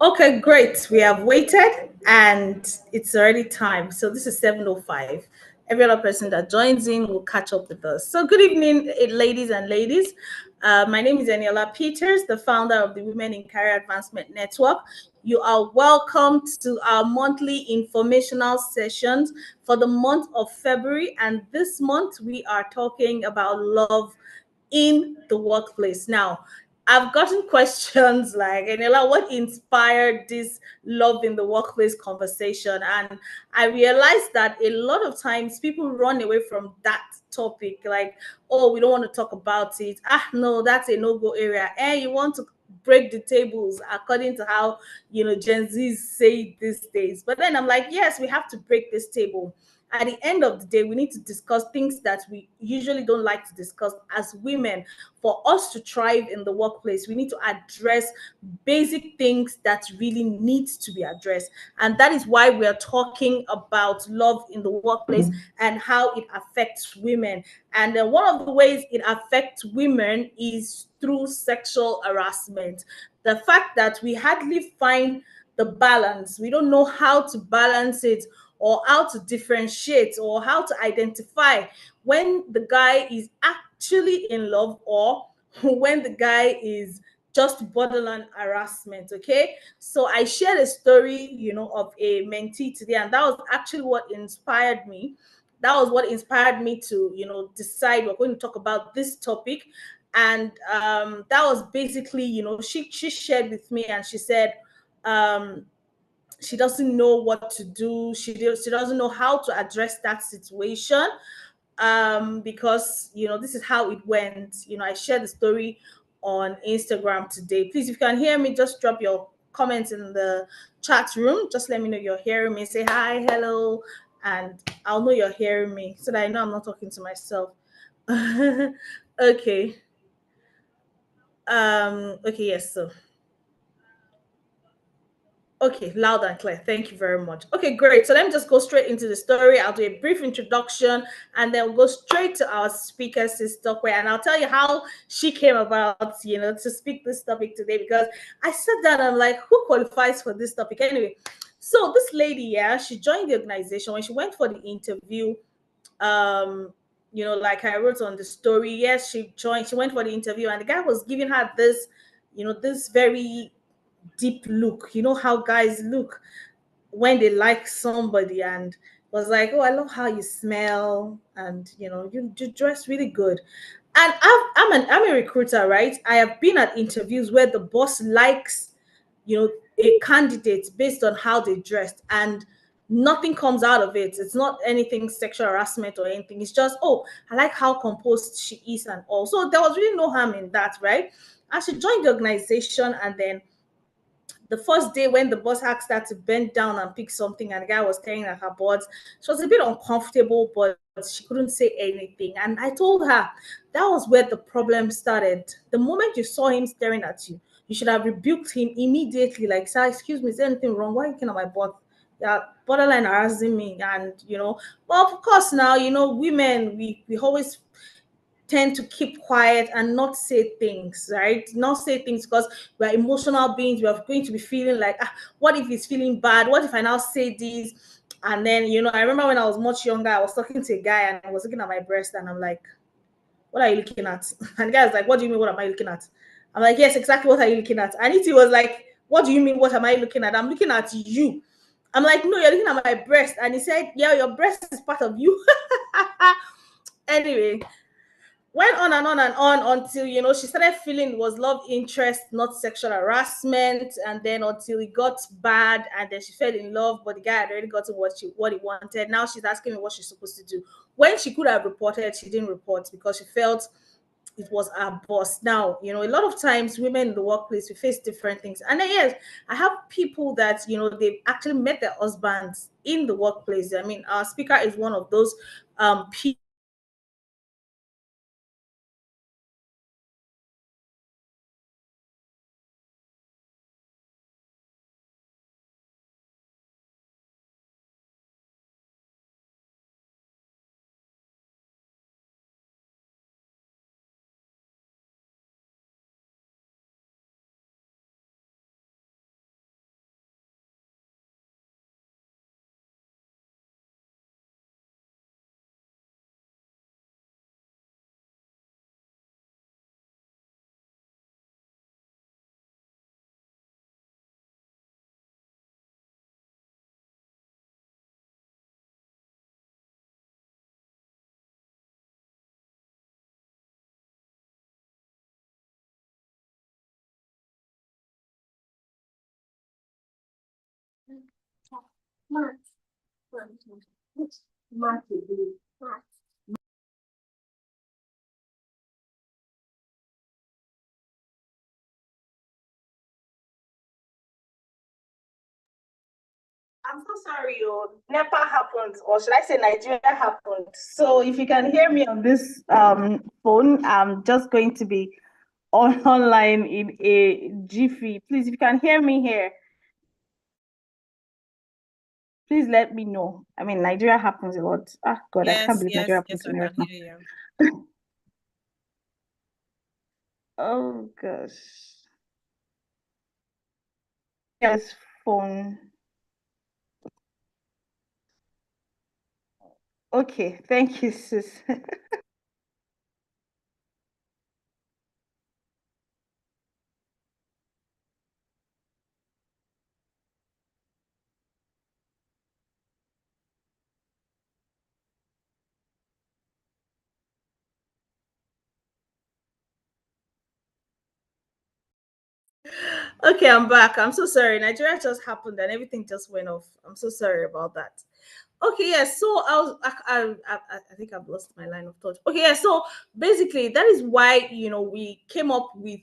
Okay, great. We have waited and it's already time. So this is 7:05. Every other person that joins in will catch up with us. So good evening, ladies and ladies. My name is Eniola Peters, the founder of the Women in Career Advancement Network. You are welcome to our monthly informational sessions for the month of February. And this month we are talking about love in the workplace. Now, I've gotten questions like, Enela, what inspired this love in the workplace conversation? And I realized that a lot of times people run away from that topic, like, oh, we don't want to talk about it. Ah, no, that's a no-go area. And you want to break the tables according to how Gen Zs say it these days. But then I'm like, yes, we have to break this table. At the end of the day, we need to discuss things that we usually don't like to discuss as women. For us to thrive in the workplace, we need to address basic things that really need to be addressed. And that is why we are talking about love in the workplace and how it affects women. And one of the ways it affects women is through sexual harassment. The fact that we hardly find the balance, we don't know how to balance it or how to differentiate or how to identify when the guy is actually in love or when the guy is just borderline harassment. Okay, so I shared a story of a mentee today, and that was actually what inspired me. That was what inspired me to decide we're going to talk about this topic. And that was basically, she shared with me, and she said um she doesn't know what to do. She doesn't know how to address that situation, because this is how it went. I shared the story on Instagram today. Please, if you can hear me, just drop your comments in the chat room. Just let me know you're hearing me. Say hi, hello, and I'll know you're hearing me so that I know I'm not talking to myself. Okay. Okay, yes. So okay, loud and clear. Thank you very much. Okay, great. So let me just go straight into the story. I'll do a brief introduction and then we'll go straight to our speaker, Sister Kwe, and I'll tell you how she came about, to speak this topic today, because I sat down and I'm like, who qualifies for this topic? Anyway, so this lady, yeah, she joined the organization. When she went for the interview, like I wrote on the story, yes, she went for the interview, and the guy was giving her this, this very deep look. You know how guys look when they like somebody, and was like, oh, I love how you smell, and you dress really good. And I'm a recruiter, right? I have been at interviews where the boss likes a candidate based on how they dressed, and nothing comes out of it. It's not anything sexual harassment or anything. It's just, oh, I like how composed she is and all. So there was really no harm in that, right? And she joined the organization, and then the first day when the boss asked her to bend down and pick something, and the guy was staring at her boards, she was a bit uncomfortable, but she couldn't say anything. And I told her that was where the problem started. The moment you saw him staring at you, you should have rebuked him immediately, like, sir, excuse me, is there anything wrong? Why are you looking at my butt? Yeah, borderline harassing me. And well, of course, now, women, we always tend to keep quiet and not say things, right? Not say things because we're emotional beings. We are going to be feeling like, what if he's feeling bad? What if I now say this? And then, I remember when I was much younger, I was talking to a guy and I was looking at my breast, and I'm like, what are you looking at? And the guy was like, what do you mean, what am I looking at? I'm like, yes, exactly, what are you looking at? And he was like, what do you mean, what am I looking at? I'm looking at you. I'm like, no, you're looking at my breast. And he said, yeah, your breast is part of you. Anyway, went on and on and on until she started feeling it was love interest, not sexual harassment. And then until it got bad, and then she fell in love, but the guy had already gotten what he wanted. Now she's asking me what she's supposed to do. When she could have reported, she didn't report because she felt it was our boss. Now, a lot of times women in the workplace, we face different things. And then, yes, I have people that they've actually met their husbands in the workplace. I mean, our speaker is one of those people I'm so sorry, NEPA happened, or should I say Nigeria happened. So if you can hear me on this phone, I'm just going to be online in a jiffy. Please, if you can hear me here, please let me know. I mean, Nigeria happens a lot. Ah, God, I can't Yes, believe Nigeria yes, happened yes, to I me right can now. hear Oh, gosh. Yes, phone. Okay, thank you, sis. Okay, I'm back. I'm so sorry. Nigeria just happened and everything just went off. I'm so sorry about that. Okay, yeah. So I think I've lost my line of thought. Okay, yeah. So basically, that is why we came up with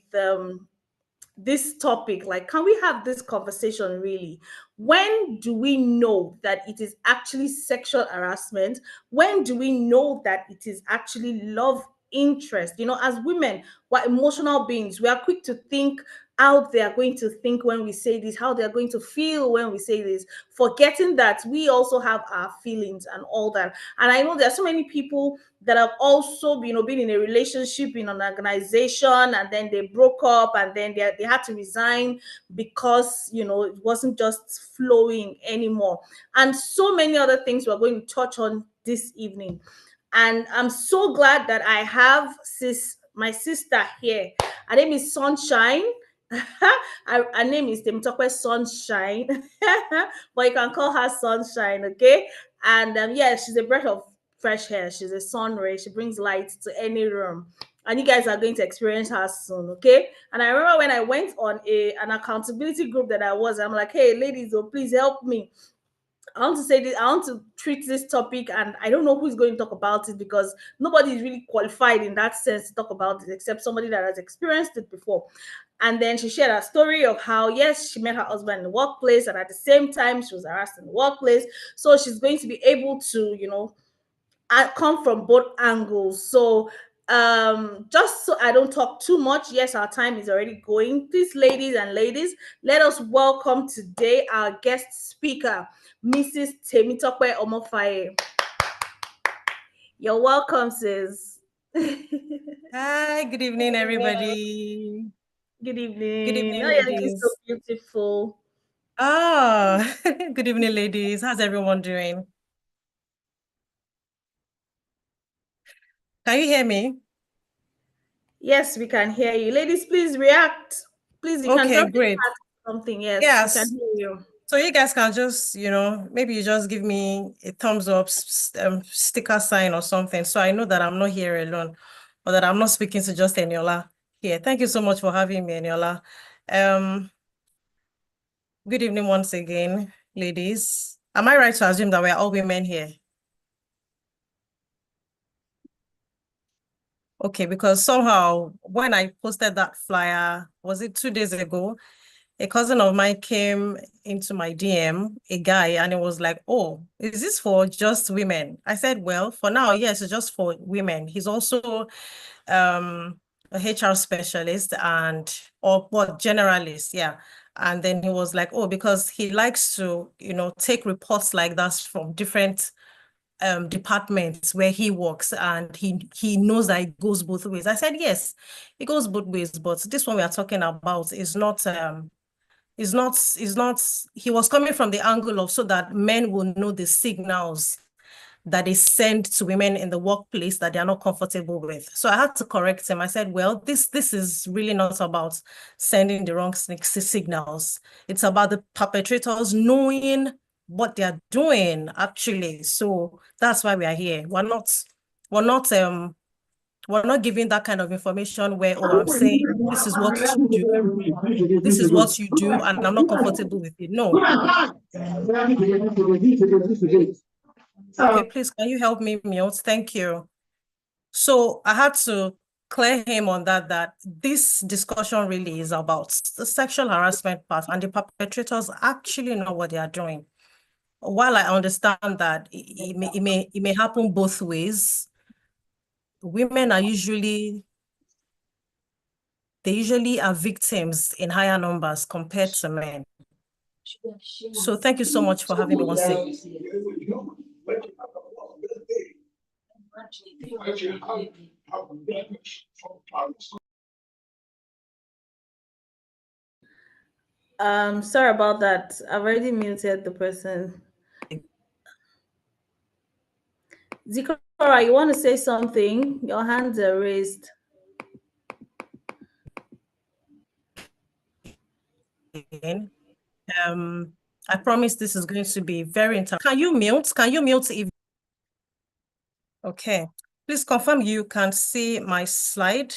this topic. Like, can we have this conversation really? When do we know that it is actually sexual harassment? When do we know that it is actually love interest? As women, we're emotional beings. We are quick to think how they are going to think when we say this, how they are going to feel when we say this, forgetting that we also have our feelings and all that. And I know there are so many people that have also been in a relationship in an organization, and then they broke up, and then they had to resign because it wasn't just flowing anymore, and so many other things we're going to touch on this evening. And I'm so glad that I have my sister here. Her name is Sunshine. Her name is Temitope Sunshine, but you can call her Sunshine, okay? And yeah, she's a breath of fresh air. She's a sun ray. She brings light to any room. And you guys are going to experience her soon, okay? And I remember when I went on an accountability group that I'm like, hey, ladies, oh, please help me. I want to say this, I want to treat this topic, and I don't know who's going to talk about it because nobody is really qualified in that sense to talk about it except somebody that has experienced it before. And then she shared a story of how, yes, she met her husband in the workplace, and at the same time, she was harassed in the workplace. So she's going to be able to, come from both angles. So just so I don't talk too much, yes, our time is already going. Please, ladies, let us welcome today our guest speaker, Mrs. Temitope Omofaye. You're welcome, sis. Good Hi, good evening, everybody. Good evening. Oh, evening, you're looking so ladies. beautiful. Oh, good evening, ladies. How's everyone doing? Can you hear me? Yes, we can hear you. Ladies, please react. Please, you can Okay, drop the great. chat something. Yes, we can Yes. hear you. So you guys can just, maybe you just give me a thumbs up, sticker sign or something, so I know that I'm not here alone, or that I'm not speaking to just Eniola here. Thank you so much for having me, Eniola. Um, Good evening once again, ladies. Am I right to assume that we're all women here? Okay, because somehow when I posted that flyer, was it 2 days ago? A cousin of mine came into my DM, a guy, and it was like, oh, is this for just women? I said, well, for now, yes, it's just for women. He's also a HR specialist or what, generalist, yeah. And then he was like, oh, because he likes to, take reports like that from different departments where he works, and he knows that it goes both ways. I said, yes, it goes both ways, but this one we are talking about is not he was coming from the angle of so that men will know the signals that they send to women in the workplace that they are not comfortable with. So I had to correct him. I said, well, this is really not about sending the wrong signals. It's about the perpetrators knowing what they're doing, actually. So that's why we are here. We're not We're not giving that kind of information where, oh, I'm saying this is what to do, this is what you do, and I'm not comfortable with it. No. Okay, please, can you help me mute? Thank you. So I had to clear him on that this discussion really is about the sexual harassment part, and the perpetrators actually know what they are doing. While I understand that it may happen both ways, women are usually are victims in higher numbers compared to men. So thank you so much for having me once again. Sorry about that. I've already muted the person. Zikora, you want to say something? Your hands are raised. I promise this is going to be very interesting. Can you mute? Can you mute if okay. Please confirm you can see my slide.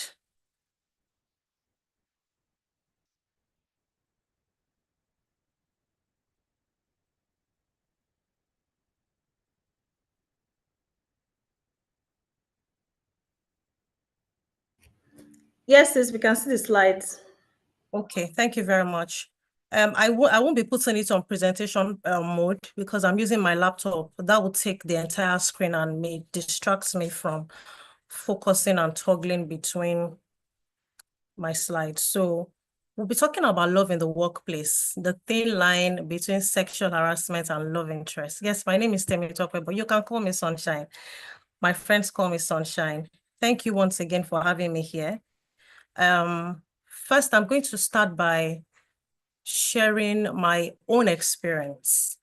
Yes, sis, we can see the slides. Okay, thank you very much. I won't be putting it on presentation mode because I'm using my laptop. That would take the entire screen and may distract me from focusing and toggling between my slides. So we'll be talking about love in the workplace, the thin line between sexual harassment and love interest. Yes, my name is Temitope, but you can call me Sunshine. My friends call me Sunshine. Thank you once again for having me here. First, I'm going to start by sharing my own experience.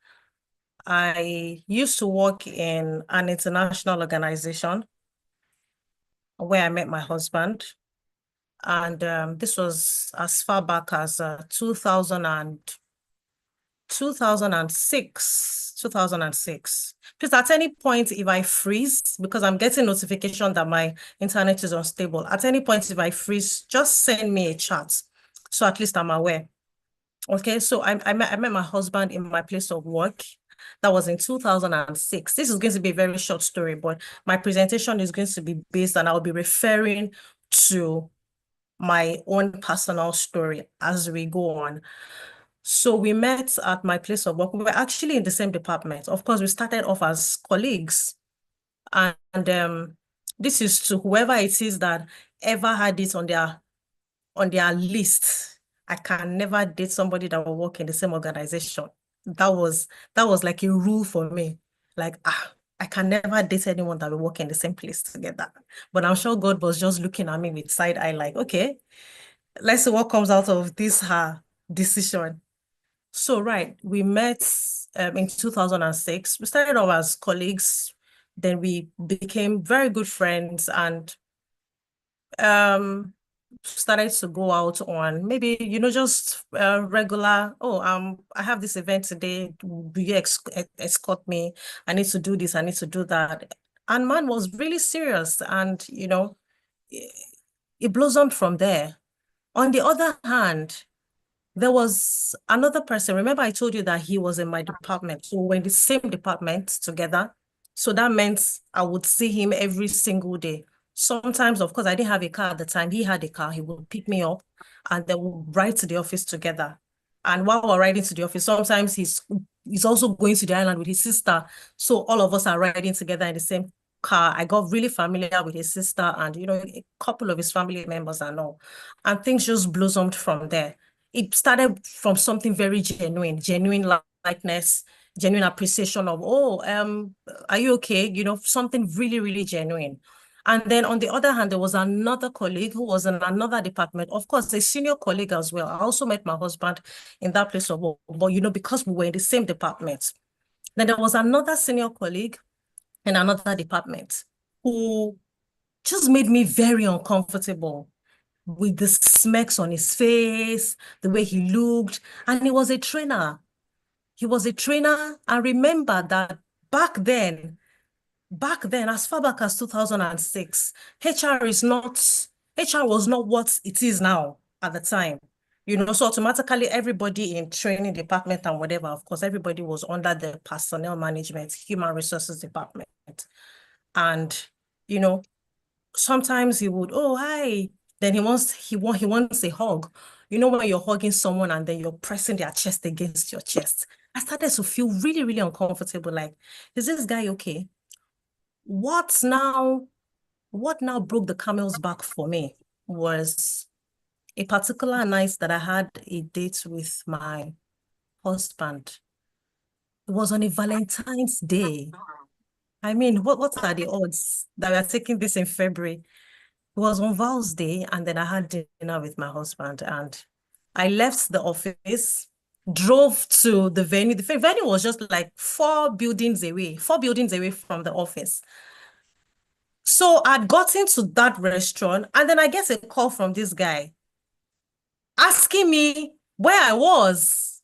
I used to work in an international organization where I met my husband. And this was as far back as 2006. Please, at any point, if I freeze, because I'm getting notification that my internet is unstable, at any point, if I freeze, just send me a chat. So at least I'm aware. Okay, so I met my husband in my place of work. That was in 2006. This is going to be a very short story, but my presentation is going to be based and I'll be referring to my own personal story as we go on. So we met at my place of work. We were actually in the same department. Of course, we started off as colleagues. And this is to whoever it is that ever had it on their list. I can never date somebody that will work in the same organization. That was like a rule for me. Like, I can never date anyone that will work in the same place together. But I'm sure God was just looking at me with side eye, like, okay, let's see what comes out of this her decision. So, right, we met in 2006. We started off as colleagues. Then we became very good friends and started to go out on maybe, just regular, I have this event today. Do you escort me? I need to do this. I need to do that. And man was really serious and, it blossomed from there. On the other hand, there was another person. Remember, I told you that he was in my department. So we're in the same department together. So that meant I would see him every single day. Sometimes, of course, I didn't have a car at the time. He had a car. He would pick me up and then we'll ride to the office together. And while we're riding to the office, sometimes he's also going to the island with his sister. So all of us are riding together in the same car. I got really familiar with his sister and, a couple of his family members and all. And things just blossomed from there. It started from something very genuine likeness, genuine appreciation of, are you okay? Something really, really genuine. And then on the other hand, there was another colleague who was in another department, of course, a senior colleague as well. I also met my husband in that place of work, but because we were in the same department. Then there was another senior colleague in another department who just made me very uncomfortable with the smirks on his face, the way he looked, and he was a trainer. He was a trainer, and remember that back then, back then, as far back as 2006, HR was not what it is now at the time. So automatically everybody in training department and whatever, of course, everybody was under the personnel management, human resources department. And, sometimes he would, oh, hi. Then he wants a hug. When you're hugging someone and then you're pressing their chest against your chest. I started to feel really, really uncomfortable. Like, is this guy okay? What now broke the camel's back for me was a particular night that I had a date with my husband. It was on a Valentine's Day. I mean, what are the odds that we are taking this in February? It was on Val's Day, and then I had dinner with my husband, and I left the office, drove to the venue. The venue was just like 4 buildings away from the office. So I'd gotten to that restaurant, and then I get a call from this guy asking me where I was.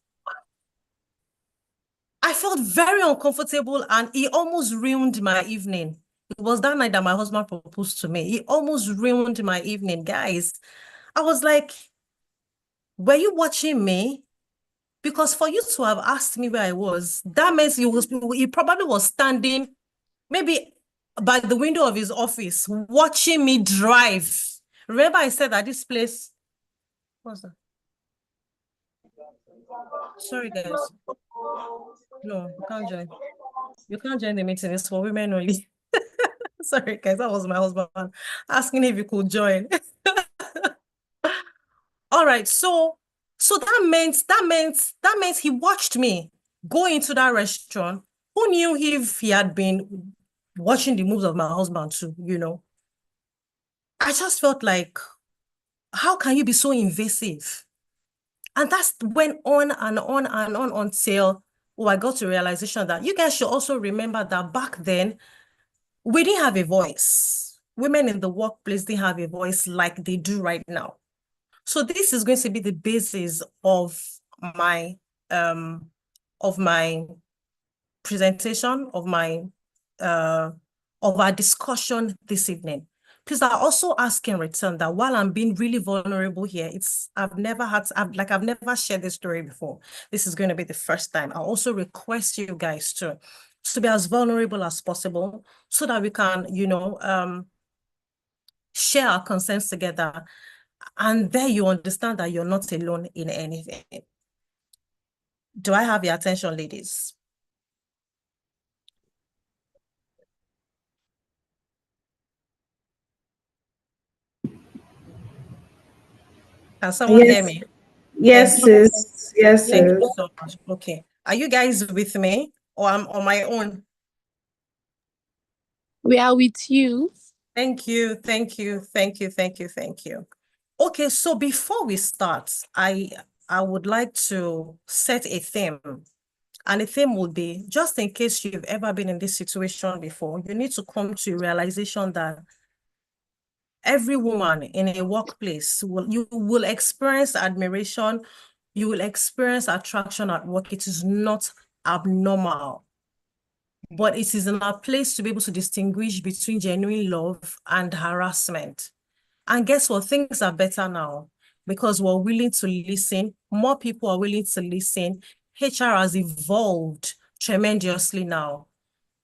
I felt very uncomfortable, and he almost ruined my evening. It was that night that my husband proposed to me. He almost ruined my evening, guys. I was like, were you watching me? Because for you to have asked me where I was, that means he probably was standing maybe by the window of his office watching me drive. Remember I said that this place, what's that? Sorry, guys. No, you can't join. You can't join the meeting. It's for women only. Sorry, guys. That was my husband asking if you could join. All right. So that meant he watched me go into that restaurant. Who knew if he had been watching the moves of my husband too? I just felt like, how can you be so invasive? And that's went on and on and on until I got to realization that you guys should also remember that back then, we didn't have a voice. Women in the workplace didn't have a voice like they do right now. So this is going to be the basis my um of my presentation, of our discussion this evening. Please, I also ask in return that while I'm being really vulnerable here, I've never shared this story before. This is going to be the first time. I also request you guys to be as vulnerable as possible so that we can, share our concerns together. And there you understand that you're not alone in anything. Do I have your attention, ladies? Can someone hear me? Yes, Thank you. sis. Yes, Thank you sis. so much. Okay. Are you guys with me or I'm on my own? We are with you. Thank you. Thank you. Thank you. Thank you. Thank you. Okay, so before we start, I would like to set a theme. And the theme would be, just in case you've ever been in this situation before, you need to come to a realization that every woman in a workplace you will experience admiration, you will experience attraction at work. It is not abnormal, but it is in our place to be able to distinguish between genuine love and harassment. And guess what? Things are better now because we're willing to listen. More people are willing to listen. HR has evolved tremendously now.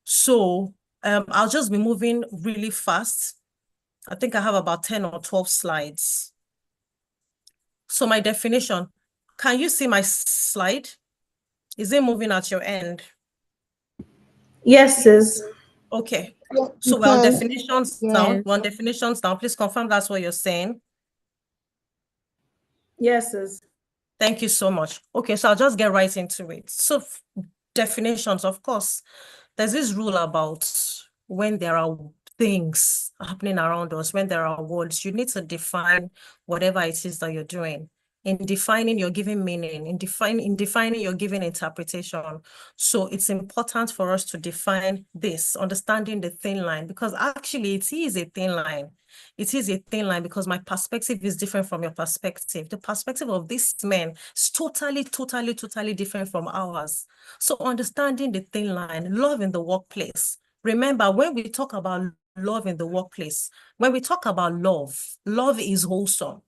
So I'll just be moving really fast. I think I have about 10 or 12 slides. So my definition, can you see my slide? Is it moving at your end? Yes, sis. Okay. Yeah, So you we're on can. definitions Yes. now. We're on definitions now. Please confirm that's what you're saying. Yes, sis. Thank you so much. Okay, so I'll just get right into it. So definitions, of course, there's this rule about when there are things happening around us, when there are words, you need to define whatever it is that you're doing. In defining, you're giving meaning. In defining, you're giving interpretation. So it's important for us to define this, understanding the thin line, because actually it is a thin line. It is a thin line because my perspective is different from your perspective. The perspective of this man is totally, totally, totally different from ours. So understanding the thin line, love in the workplace, Remember, when we talk about love in the workplace, when we talk about love is wholesome.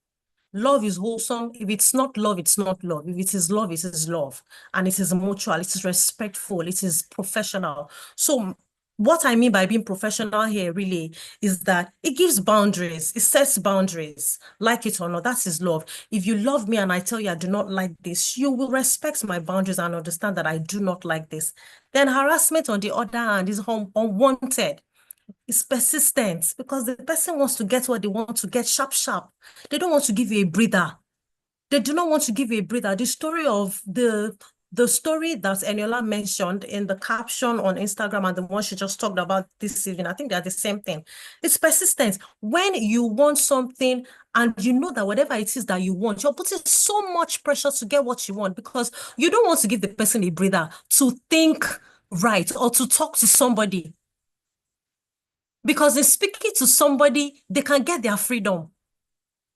Love is wholesome. If it's not love, it's not love. If it is love, it is love. And it is mutual, it is respectful, it is professional. So what I mean by being professional here really is that it gives boundaries. It sets boundaries. Like it or not, that is love. If you love me and I tell you I do not like this, you will respect my boundaries and understand that I do not like this. Then harassment, on the other hand, is unwanted. It's persistent because the person wants to get what they want to get sharp, sharp. They don't want to give you a breather. They do not want to give you a breather. The story of the story that Eniola mentioned in the caption on Instagram and the one she just talked about this evening, I think they're the same thing. It's persistence. When you want something and you know that whatever it is that you want, you're putting so much pressure to get what you want because you don't want to give the person a breather to think right or to talk to somebody. Because in speaking to somebody, they can get their freedom.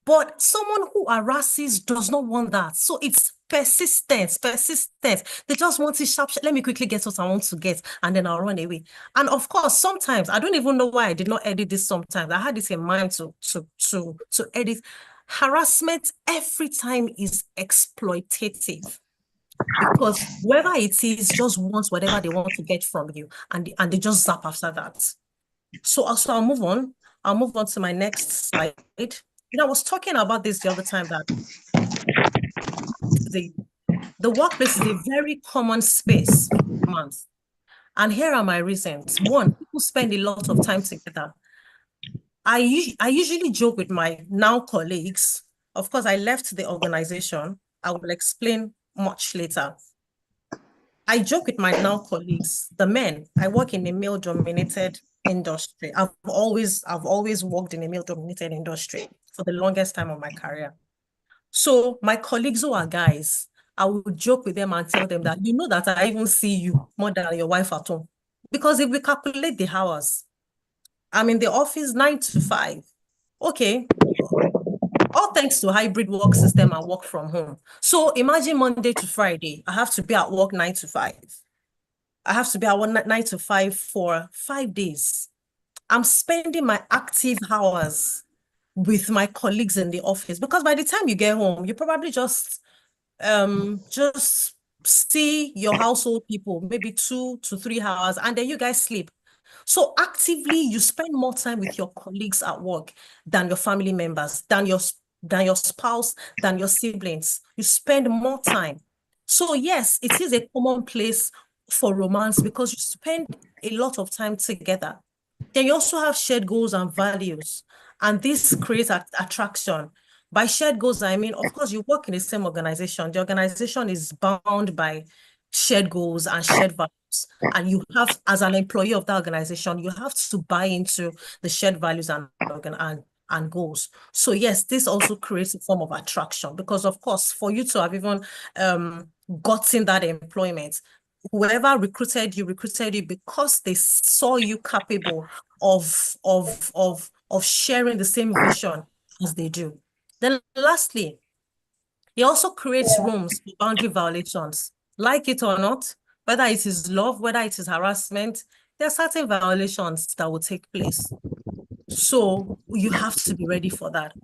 But someone who harasses does not want that. So it's persistence, persistence. They just want it sharp, sharp. Let me quickly get what I want to get, and then I'll run away. And of course, sometimes I don't even know why I did not edit this sometimes. I had this in mind to edit. Harassment every time is exploitative. Because whoever it is just wants whatever they want to get from you, and they just zap after that. So also I'll move on. I'll move on to my next slide. I was talking about this the other time that the the workplace is a very common space for romance. And here are my reasons. One, people spend a lot of time together. I usually joke with my now colleagues. Of course, I left the organization. I will explain much later. I joke with my now colleagues, the men. I work in a male-dominated industry. I've always worked in a male-dominated industry for the longest time of my career. So my colleagues who are guys, I would joke with them and tell them that you know that I even see you more than your wife at home. Because if we calculate the hours, I'm in the office 9 to 5. Okay, all thanks to hybrid work system and work from home. So imagine Monday to Friday, I have to be at work 9 to 5. I have to be at work 9 to 5 for 5 days. I'm spending my active hours with my colleagues in the office because by the time you get home, you probably just see your household people, maybe 2 to 3 hours, and then you guys sleep. So actively, you spend more time with your colleagues at work than your family members, than your spouse, than your siblings. You spend more time. So yes, it is a common place for romance because you spend a lot of time together. Then you also have shared goals and values, and this creates attraction. By shared goals, I mean, of course, you work in the same organization. The organization is bound by shared goals and shared values. And you have, as an employee of that organization, you have to buy into the shared values and goals. So yes, this also creates a form of attraction because, of course, for you to have even gotten that employment, whoever recruited you because they saw you capable of sharing the same vision as they do. Then lastly, it also creates rooms for boundary violations. Like it or not, whether it is love, whether it is harassment, there are certain violations that will take place. So you have to be ready for that.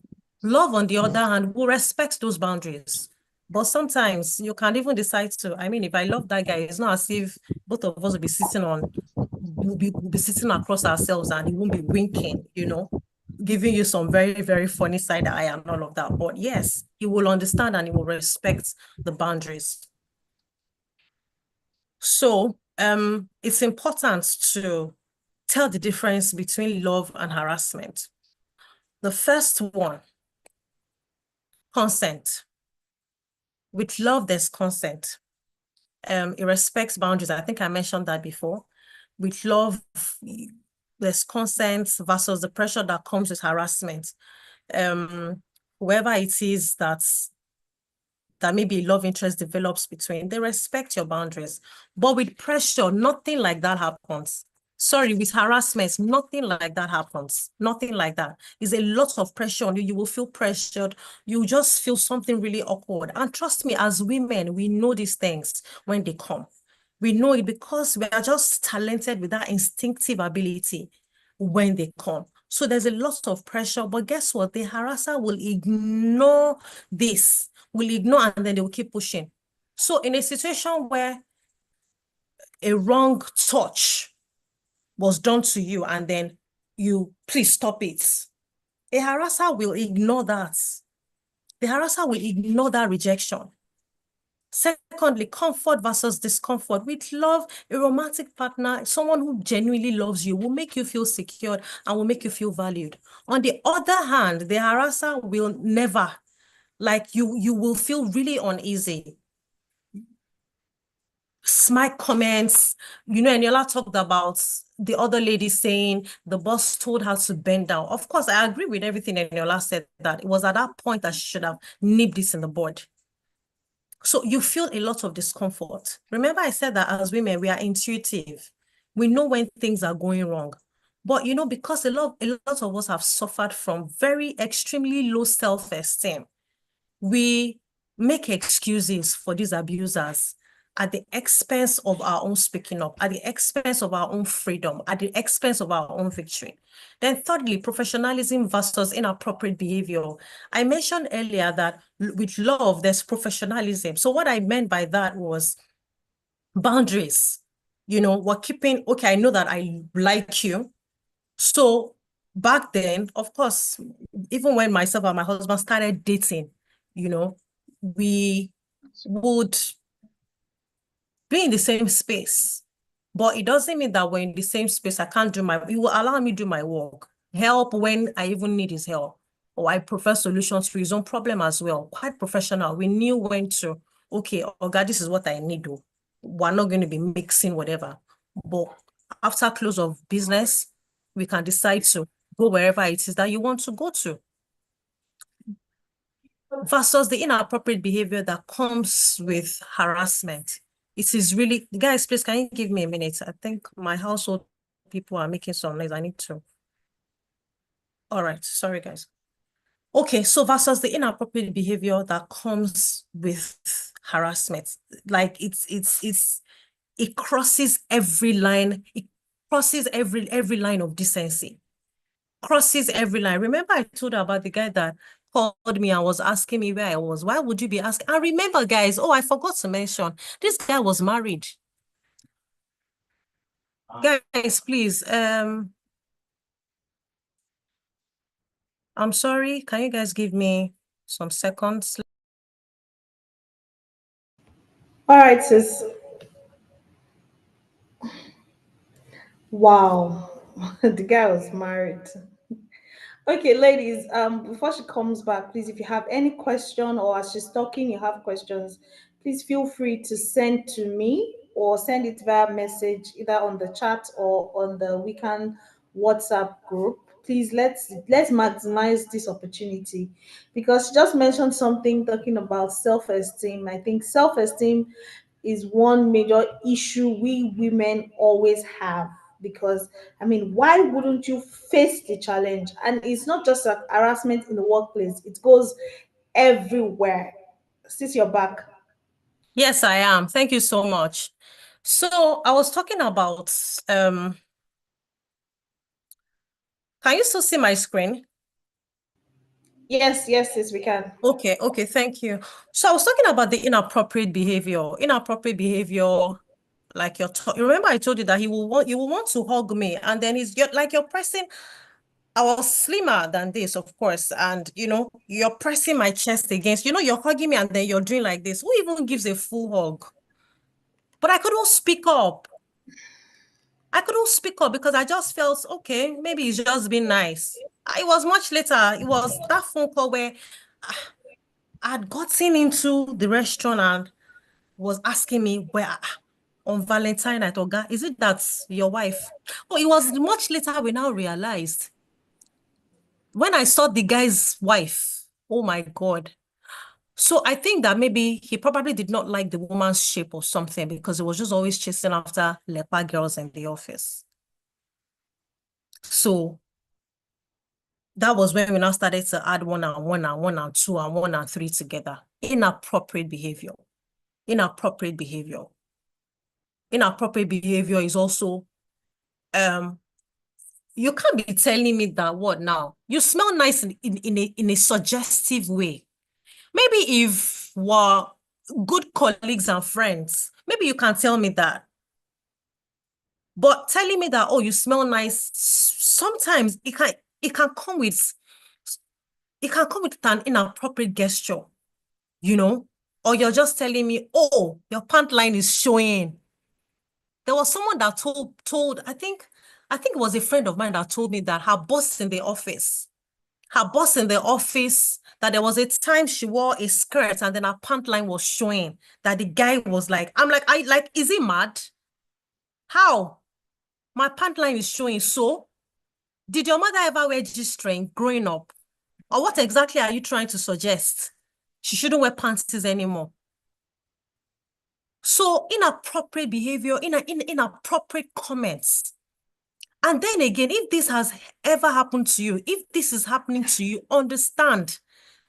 Love, on the other hand, will respect those boundaries. But sometimes you can even decide to, I mean, if I love that guy, it's not as if both of us will be we'll be sitting across ourselves and he won't be winking, giving you some very, very funny side eye and all of that. But yes, he will understand and he will respect the boundaries. So it's important to tell the difference between love and harassment. The first one, consent. With love, there's consent. It respects boundaries. I think I mentioned that before. With love, there's consent versus the pressure that comes with harassment. Whoever it is that maybe love interest develops between, they respect your boundaries. But with pressure, nothing like that happens. Sorry, with harassment, nothing like that happens. Nothing like that. It's a lot of pressure on you. You will feel pressured. You just feel something really awkward. And trust me, as women, we know these things when they come. We know it because we are just talented with that instinctive ability when they come. So there's a lot of pressure, but guess what? The harasser will ignore this, will ignore, and then they will keep pushing. So in a situation where a wrong touch was done to you and then you please stop it, a harasser will ignore that. The harasser will ignore that rejection. Secondly, comfort versus discomfort. With love, a romantic partner, someone who genuinely loves you, will make you feel secure and will make you feel valued. On the other hand, the harasser will never, like you will feel really uneasy. Smart comments, Eniola talked about the other lady saying the boss told her to bend down. Of course, I agree with everything Eniola said, that it was at that point that she should have nipped this in the bud. So you feel a lot of discomfort. Remember, I said that as women, we are intuitive. We know when things are going wrong. But because a lot of us have suffered from very extremely low self-esteem, we make excuses for these abusers at the expense of our own speaking up, at the expense of our own freedom, at the expense of our own victory. Then thirdly, professionalism versus inappropriate behavior. I mentioned earlier that with love, there's professionalism. So what I meant by that was boundaries. We're keeping, okay, I know that I like you. So back then, of course, even when myself and my husband started dating, we would be in the same space. But it doesn't mean that we're in the same space. It will allow me to do my work, help when I even need his help. Or I prefer solutions to his own problem as well. Quite professional. We knew when to, okay, oh God, this is what I need to. We're not going to be mixing whatever. But after close of business, we can decide to go wherever it is that you want to go to. Versus the inappropriate behavior that comes with harassment. It is really, guys, please, can you give me a minute? I think my household people are making some noise. I need to. All right, sorry, guys. Okay, so versus the inappropriate behavior that comes with harassment, like it crosses every line. It crosses every line of decency. Crosses every line. Remember, I told her about the guy that called me and was asking me where I was. Why would you be asking? I remember, guys. Oh, I forgot to mention this guy was married. Guys, please. I'm sorry. Can you guys give me some seconds? All right, sis. Wow. The guy was married. Okay, ladies, before she comes back, please, if you have any question or as she's talking, you have questions, please feel free to send to me or send it via message either on the chat or on the weekend WhatsApp group. Please let's maximize this opportunity because she just mentioned something talking about self-esteem. I think self-esteem is one major issue we women always have because I mean, why wouldn't you face the challenge? And it's not just like harassment in the workplace, it goes everywhere. Since you're back. Yes, I am. Thank you so much. So I was talking about, can you still see my screen? Yes, yes, we can. Okay, thank you. So I was talking about the inappropriate behavior. Inappropriate behavior, like remember I told you that you will want to hug me, and then you're pressing. I was slimmer than this, of course, and you're pressing my chest against. You're hugging me, and then you're doing like this. Who even gives a full hug? But I couldn't speak up. I couldn't speak up because I just felt, okay, maybe it's just been nice. It was much later. It was that phone call where I'd gotten into the restaurant and was asking me where on Valentine night, Oga, is it that's your wife? Oh, it was much later we now realized. When I saw the guy's wife, oh my God. So I think that maybe he probably did not like the woman's shape or something because he was just always chasing after leper girls in the office. So that was when we now started to add one and one and one and two and one and three together. Inappropriate behavior. Inappropriate behavior. inappropriate behavior is also, you can't be telling me that what now? You smell nice in a suggestive way. Maybe if we're good colleagues and friends, maybe you can tell me that. But telling me that, oh, you smell nice, sometimes it can come with an inappropriate gesture, you know? Or you're just telling me, oh, your pant line is showing. There was someone that I think it was a friend of mine that told me that her boss in the office, that there was a time she wore a skirt and then her pant line was showing, that the guy was like, I'm like, is he mad? How? My pant line is showing. So, did your mother ever wear G-string growing up? Or what exactly are you trying to suggest? She shouldn't wear panties anymore. So, inappropriate behavior, inappropriate comments. And then again, if this has ever happened to you, if this is happening to you, understand.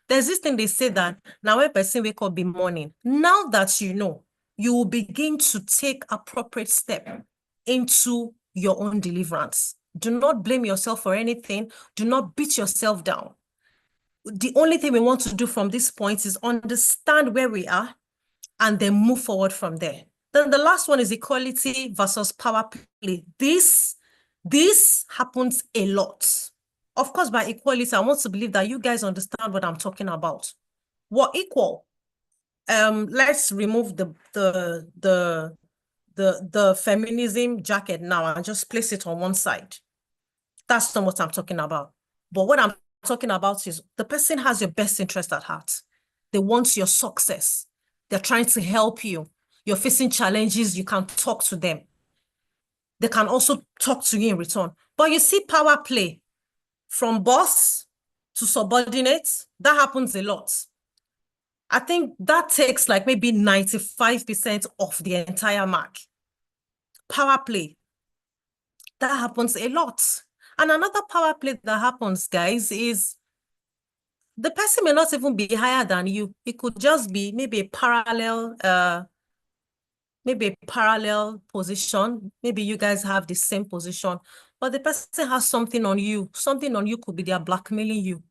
There's this thing they say that now when a person wake up in the morning, now that you know, you will begin to take appropriate step into your own deliverance. Do not blame yourself for anything. Do not beat yourself down. The only thing we want to do from this point is understand where we are and then move forward from there. Then the last one is equality versus power play. This happens a lot. Of course, by equality, I want to believe that you guys understand what I'm talking about. What equal? Let's remove the feminism jacket now and just place it on one side. That's not what I'm talking about. But what I'm talking about is the person has your best interest at heart. They want your success. They're trying to help you. You're facing challenges, you can talk to them. They can also talk to you in return. But you see power play from boss to subordinate, that happens a lot. I think that takes like maybe 95% of the entire mark. Power play, that happens a lot. And another power play that happens, guys, is the person may not even be higher than you. It could just be maybe a parallel position. Maybe you guys have the same position, but the person has something on you. Something on you could be they are blackmailing you.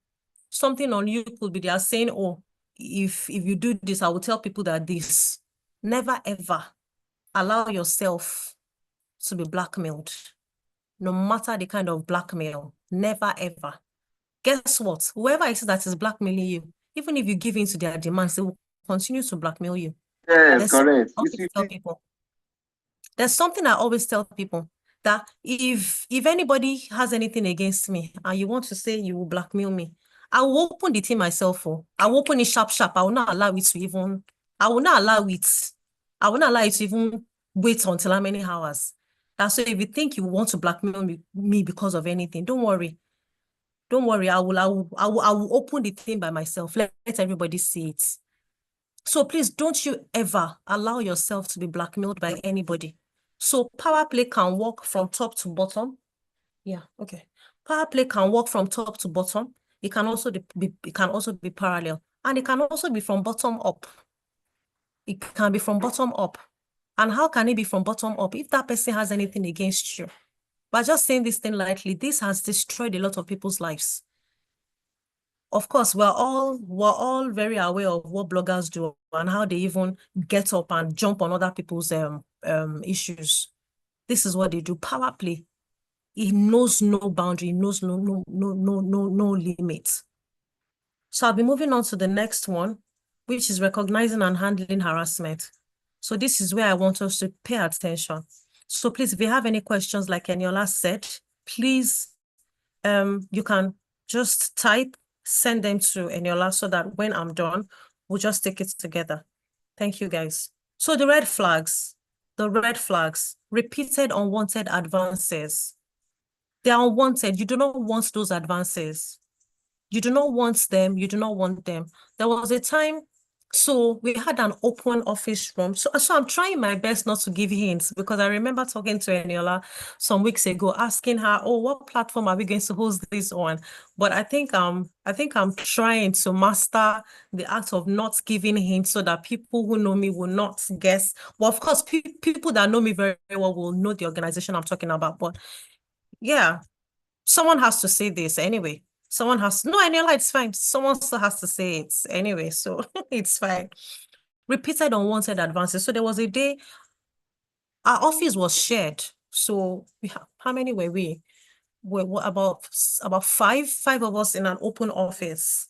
Something on you could be they are saying, oh, if you do this, I will tell people that this. Never ever allow yourself to be blackmailed. No matter the kind of blackmail, never ever. Guess what? Whoever it is that is blackmailing you, even if you give in to their demands, they will continue to blackmail you. Yes, correct. There's something I always tell people, that if anybody has anything against me and you want to say you will blackmail me, I will open the thing myself. I will open it sharp. I will not allow it to even wait until how many hours. So if you think you want to blackmail me because of anything, don't worry. Don't worry. I will open the thing by myself. Let everybody see it. So please don't you ever allow yourself to be blackmailed by anybody. So power play can work from top to bottom. Yeah, okay. Power play can work from top to bottom. It can also be parallel, and it can also be from bottom up. It can be from bottom up. And how can it be from bottom up if that person has anything against you? By just saying this thing lightly, this has destroyed a lot of people's lives. Of course, we're all very aware of what bloggers do and how they even get up and jump on other people's issues. This is what they do. Power play. It knows no boundary, it knows no limit. So I'll be moving on to the next one, which is recognizing and handling harassment. So this is where I want us to pay attention. So please, if you have any questions, like Eniola said, please, you can just type, send them to Eniola so that when I'm done, we'll just take it together. Thank you, guys. So the red flags, repeated unwanted advances. They are unwanted. You do not want those advances. You do not want them. You do not want them. There was a time So we had an open office room. So I'm trying my best not to give hints because I remember talking to Eniola some weeks ago, asking her, "Oh, what platform are we going to host this on?" But I think I'm trying to master the art of not giving hints so that people who know me will not guess. Well, of course, people that know me very well will know the organization I'm talking about. But yeah, someone has to say this anyway. Someone has no, Eniola, it's fine. Someone still has to say it anyway, so it's fine. Repeated unwanted advances. So there was a day our office was shared. So how many were we? We're about five of us in an open office.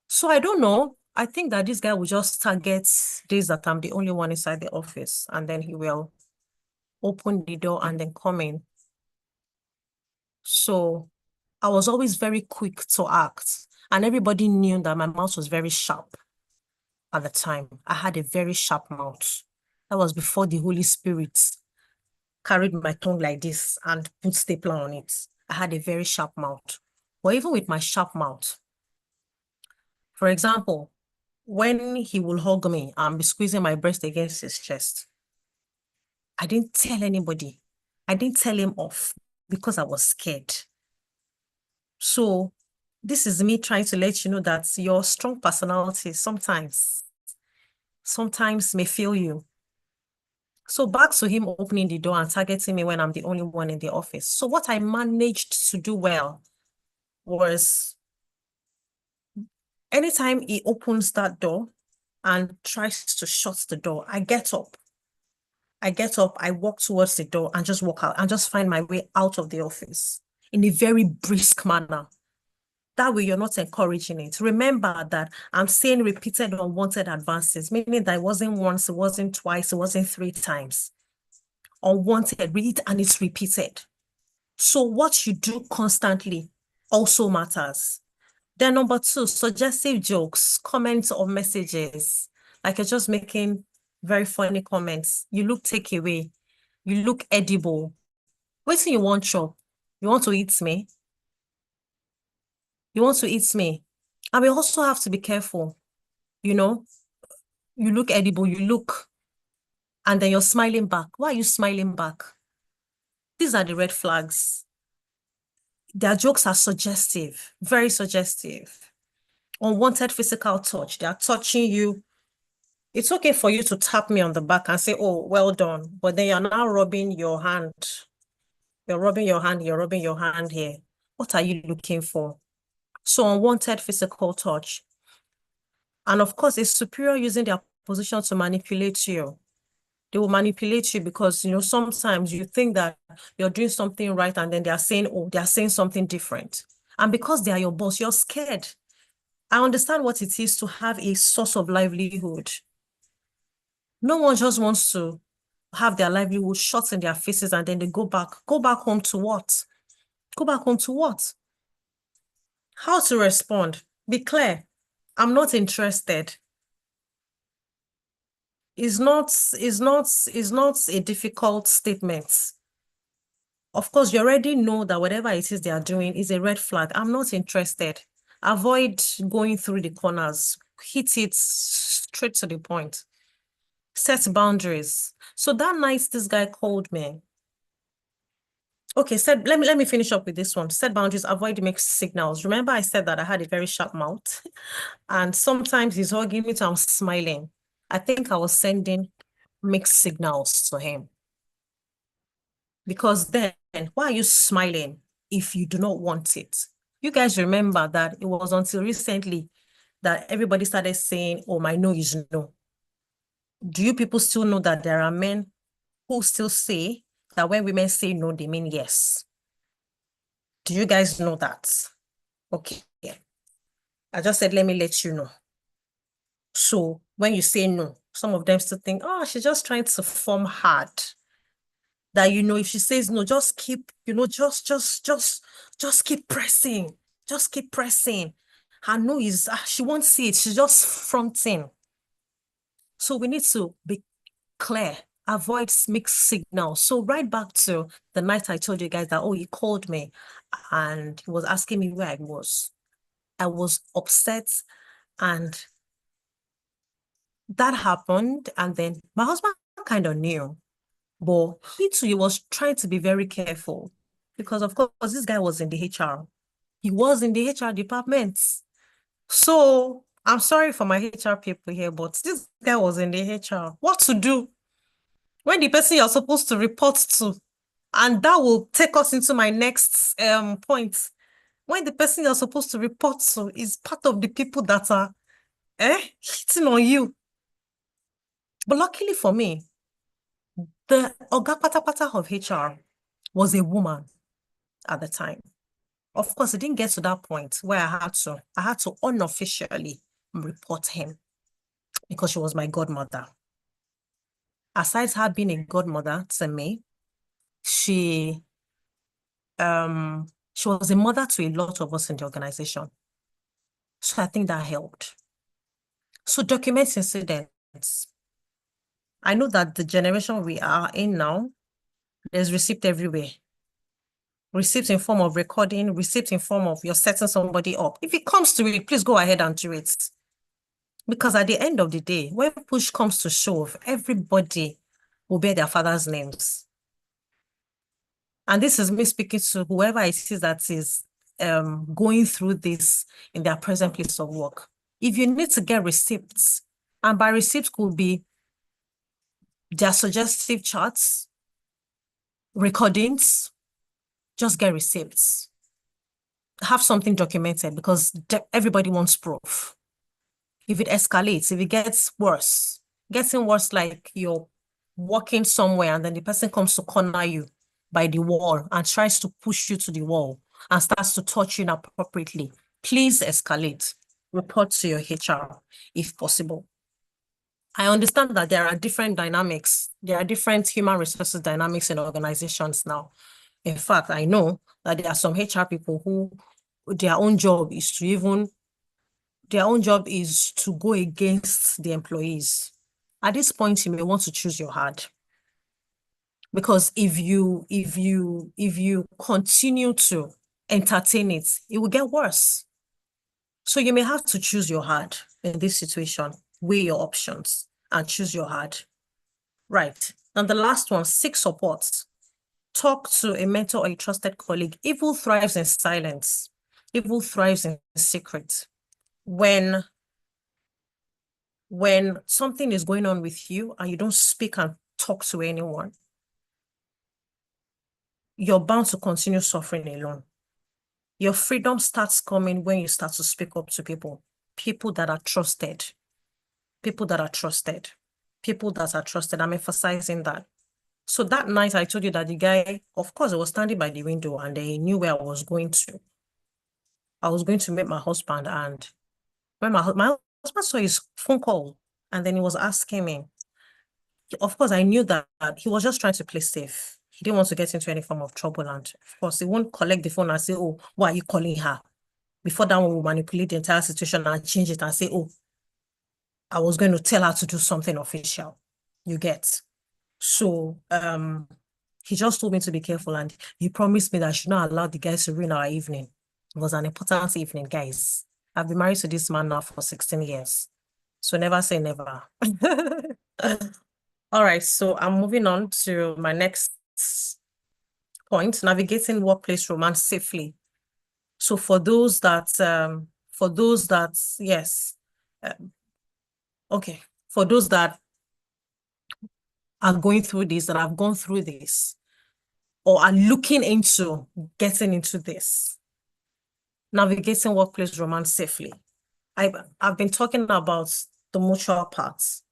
So I don't know. I think that this guy will just target days that I'm the only one inside the office, and then he will open the door and then come in. So I was always very quick to act, and everybody knew that my mouth was very sharp at the time. I had a very sharp mouth. That was before the Holy Spirit carried my tongue like this and put stapler on it. I had a very sharp mouth. But even with my sharp mouth, for example, when he will hug me and be squeezing my breast against his chest, I didn't tell anybody. I didn't tell him off because I was scared. So this is me trying to let you know that your strong personality sometimes may fail you. So back to him opening the door and targeting me when I'm the only one in the office. So what I managed to do well was anytime he opens that door and tries to shut the door, I get up. I walk towards the door and just walk out and just find my way out of the office in a very brisk manner. That way, you're not encouraging it. Remember that I'm saying repeated unwanted advances, meaning that it wasn't once, it wasn't twice, it wasn't 3 times. Unwanted, read and it's repeated. So what you do constantly also matters. Then number 2, suggestive jokes, comments or messages. Like you're just making very funny comments. You look takeaway. You look edible. What do you want, chop? You want to eat me? You want to eat me? And we also have to be careful. You know, you look edible, you look, and then you're smiling back. Why are you smiling back? These are the red flags. Their jokes are suggestive, very suggestive. Unwanted physical touch. They are touching you. It's okay for you to tap me on the back and say, "Oh, well done." But then you're now rubbing your hand. You're rubbing your hand, you're rubbing your hand here. What are you looking for? So unwanted physical touch. And of course, a superior using their position to manipulate you. They will manipulate you because, sometimes you think that you're doing something right and then they are saying something different. And because they are your boss, you're scared. I understand what it is to have a source of livelihood. No one just wants to have their livelihood shot in their faces and then they go back. Go back home to what? Go back home to what? How to respond? Be clear. I'm not interested. Is not a difficult statement. Of course, you already know that whatever it is they are doing is a red flag. I'm not interested. Avoid going through the corners. Hit it straight to the point. Set boundaries. So that night, this guy called me. Okay, let me finish up with this one. Set boundaries, avoid mixed signals. Remember, I said that I had a very sharp mouth, and sometimes he's hugging me, so I'm smiling. I think I was sending mixed signals to him. Because then, why are you smiling if you do not want it? You guys remember that it was until recently that everybody started saying, "Oh, my no is no." Do you people still know that there are men who still say that when women say no, they mean yes? Do you guys know that? Okay. I just said, let me let you know. So when you say no, some of them still think, "Oh, she's just trying to form hard." That, if she says no, just keep, just keep pressing. Just keep pressing. Her no is, she won't see it. She's just fronting. So we need to be clear, avoid mixed signals. So right back to the night I told you guys that, oh, he called me and he was asking me where I was. I was upset and that happened, and then my husband kind of knew, but he too, he was trying to be very careful because, of course, this guy was in the HR. He was in the HR department. So I'm sorry for my HR people here, but this guy was in the HR. What to do when the person you're supposed to report to, and that will take us into my next point. When the person you're supposed to report to is part of the people that are hitting on you. But luckily for me, the Oga Patapata of HR was a woman at the time. Of course, it didn't get to that point where I had to unofficially report him because she was my godmother. Aside her being a godmother to me, she was a mother to a lot of us in the organization. So I think that helped. So document incidents. I know that the generation we are in now, there's receipt everywhere. Receipts in form of recording, receipts in form of you're setting somebody up. If it comes to it, please go ahead and do it. Because at the end of the day, when push comes to shove, everybody will bear their father's names. And this is me speaking to whoever it is that is going through this in their present place of work. If you need to get receipts, and by receipts could be their suggestive charts, recordings, just get receipts. Have something documented because everybody wants proof. If it escalates, if it gets worse, getting worse like you're walking somewhere and then the person comes to corner you by the wall and tries to push you to the wall and starts to touch you inappropriately, please escalate. Report to your HR if possible. I understand that there are different dynamics. There are different human resources dynamics in organizations now. In fact, I know that there are some HR people who their own job is to go against the employees. At this point, you may want to choose your hard. Because if you continue to entertain it, it will get worse. So you may have to choose your hard in this situation, weigh your options and choose your hard. Right. And the last one, seek support. Talk to a mentor or a trusted colleague. Evil thrives in silence. Evil thrives in secret. When something is going on with you and you don't speak and talk to anyone, you're bound to continue suffering alone. Your freedom starts coming when you start to speak up to people that are trusted, people that are trusted, people that are trusted. I'm emphasizing that. So that night I told you that the guy, of course, I was standing by the window and they knew where I was going to. I was going to meet my husband, and when my husband saw his phone call and then he was asking me, of course, I knew that he was just trying to play safe. He didn't want to get into any form of trouble. And of course, he won't collect the phone and say, oh, why are you calling her? Before that one will manipulate the entire situation and change it and say, oh, I was going to tell her to do something official. You get. So he just told me to be careful, and he promised me that I should not allow the guys to ruin our evening. It was an important evening, guys. I've been married to this man now for 16 years. So never say never. All right, so I'm moving on to my next point, navigating workplace romance safely. So for those that, yes, okay, for those that are going through this, that have gone through this, or are looking into getting into this, navigating workplace romance safely. I've been talking about the mutual parts.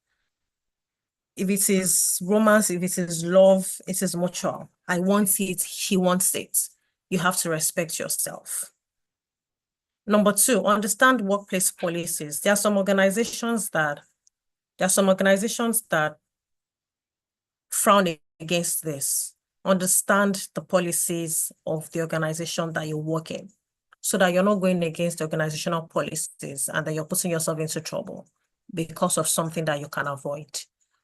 If it is romance, if it is love, it is mutual. I want it, he wants it. You have to respect yourself. Number two, understand workplace policies. There are some organizations that frown against this. Understand the policies of the organization that you work in so that you're not going against the organizational policies and that you're putting yourself into trouble because of something that you can avoid.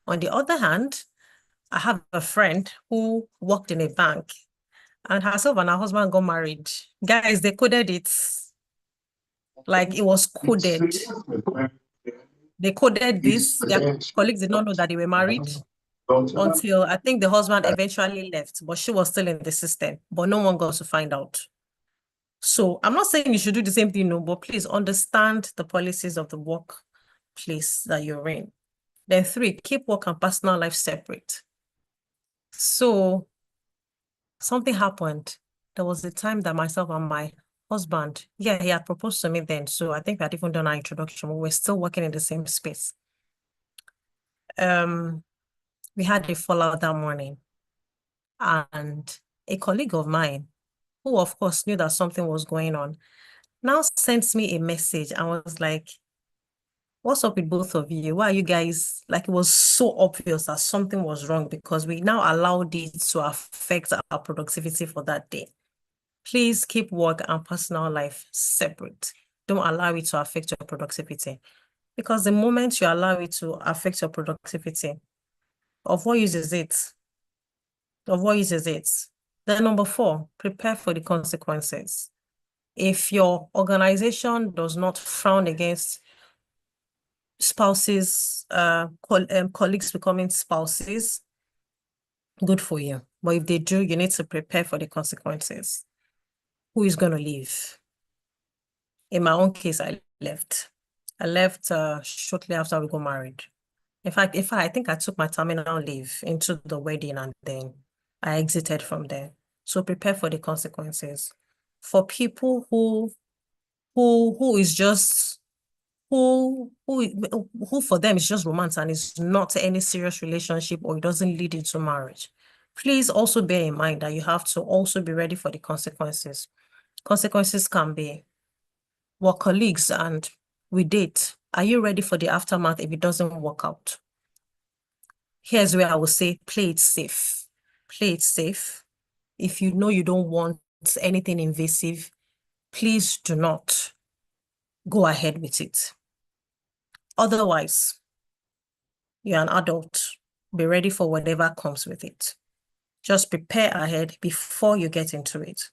On the other hand, I have a friend who worked in a bank, and herself and her husband got married. Guys, they coded it. Like it was coded. They coded this. Their colleagues did not know that they were married until I think the husband eventually left, but she was still in the system, but no one got to find out. So I'm not saying you should do the same thing, no, but please understand the policies of the workplace that you're in. Then 3, keep work and personal life separate. So something happened. There was a time that myself and my husband, he had proposed to me then. So I think we had even done our introduction. We were still working in the same space. We had a fallout that morning. And a colleague of mine, who of course knew that something was going on, now sent me a message and was like, what's up with both of you? Why are you guys, like, it was so obvious that something was wrong because we now allowed it to affect our productivity for that day. Please keep work and personal life separate. Don't allow it to affect your productivity. Because the moment you allow it to affect your productivity, of what use is it? Of what use is it? Then number 4, prepare for the consequences. If your organization does not frown against spouses, colleagues becoming spouses, good for you. But if they do, you need to prepare for the consequences. Who is going to leave? In my own case, I left. I left shortly after we got married. In fact, I think I took my terminal leave into the wedding and then I exited from there. So prepare for the consequences. For people who is just who for them is just romance and it's not any serious relationship or it doesn't lead into marriage. Please also bear in mind that you have to also be ready for the consequences. Consequences can be work colleagues and we date. Are you ready for the aftermath if it doesn't work out? Here's where I will say, play it safe. Play it safe. If you know you don't want anything invasive, please do not go ahead with it. Otherwise, you're an adult. Be ready for whatever comes with it. Just prepare ahead before you get into it.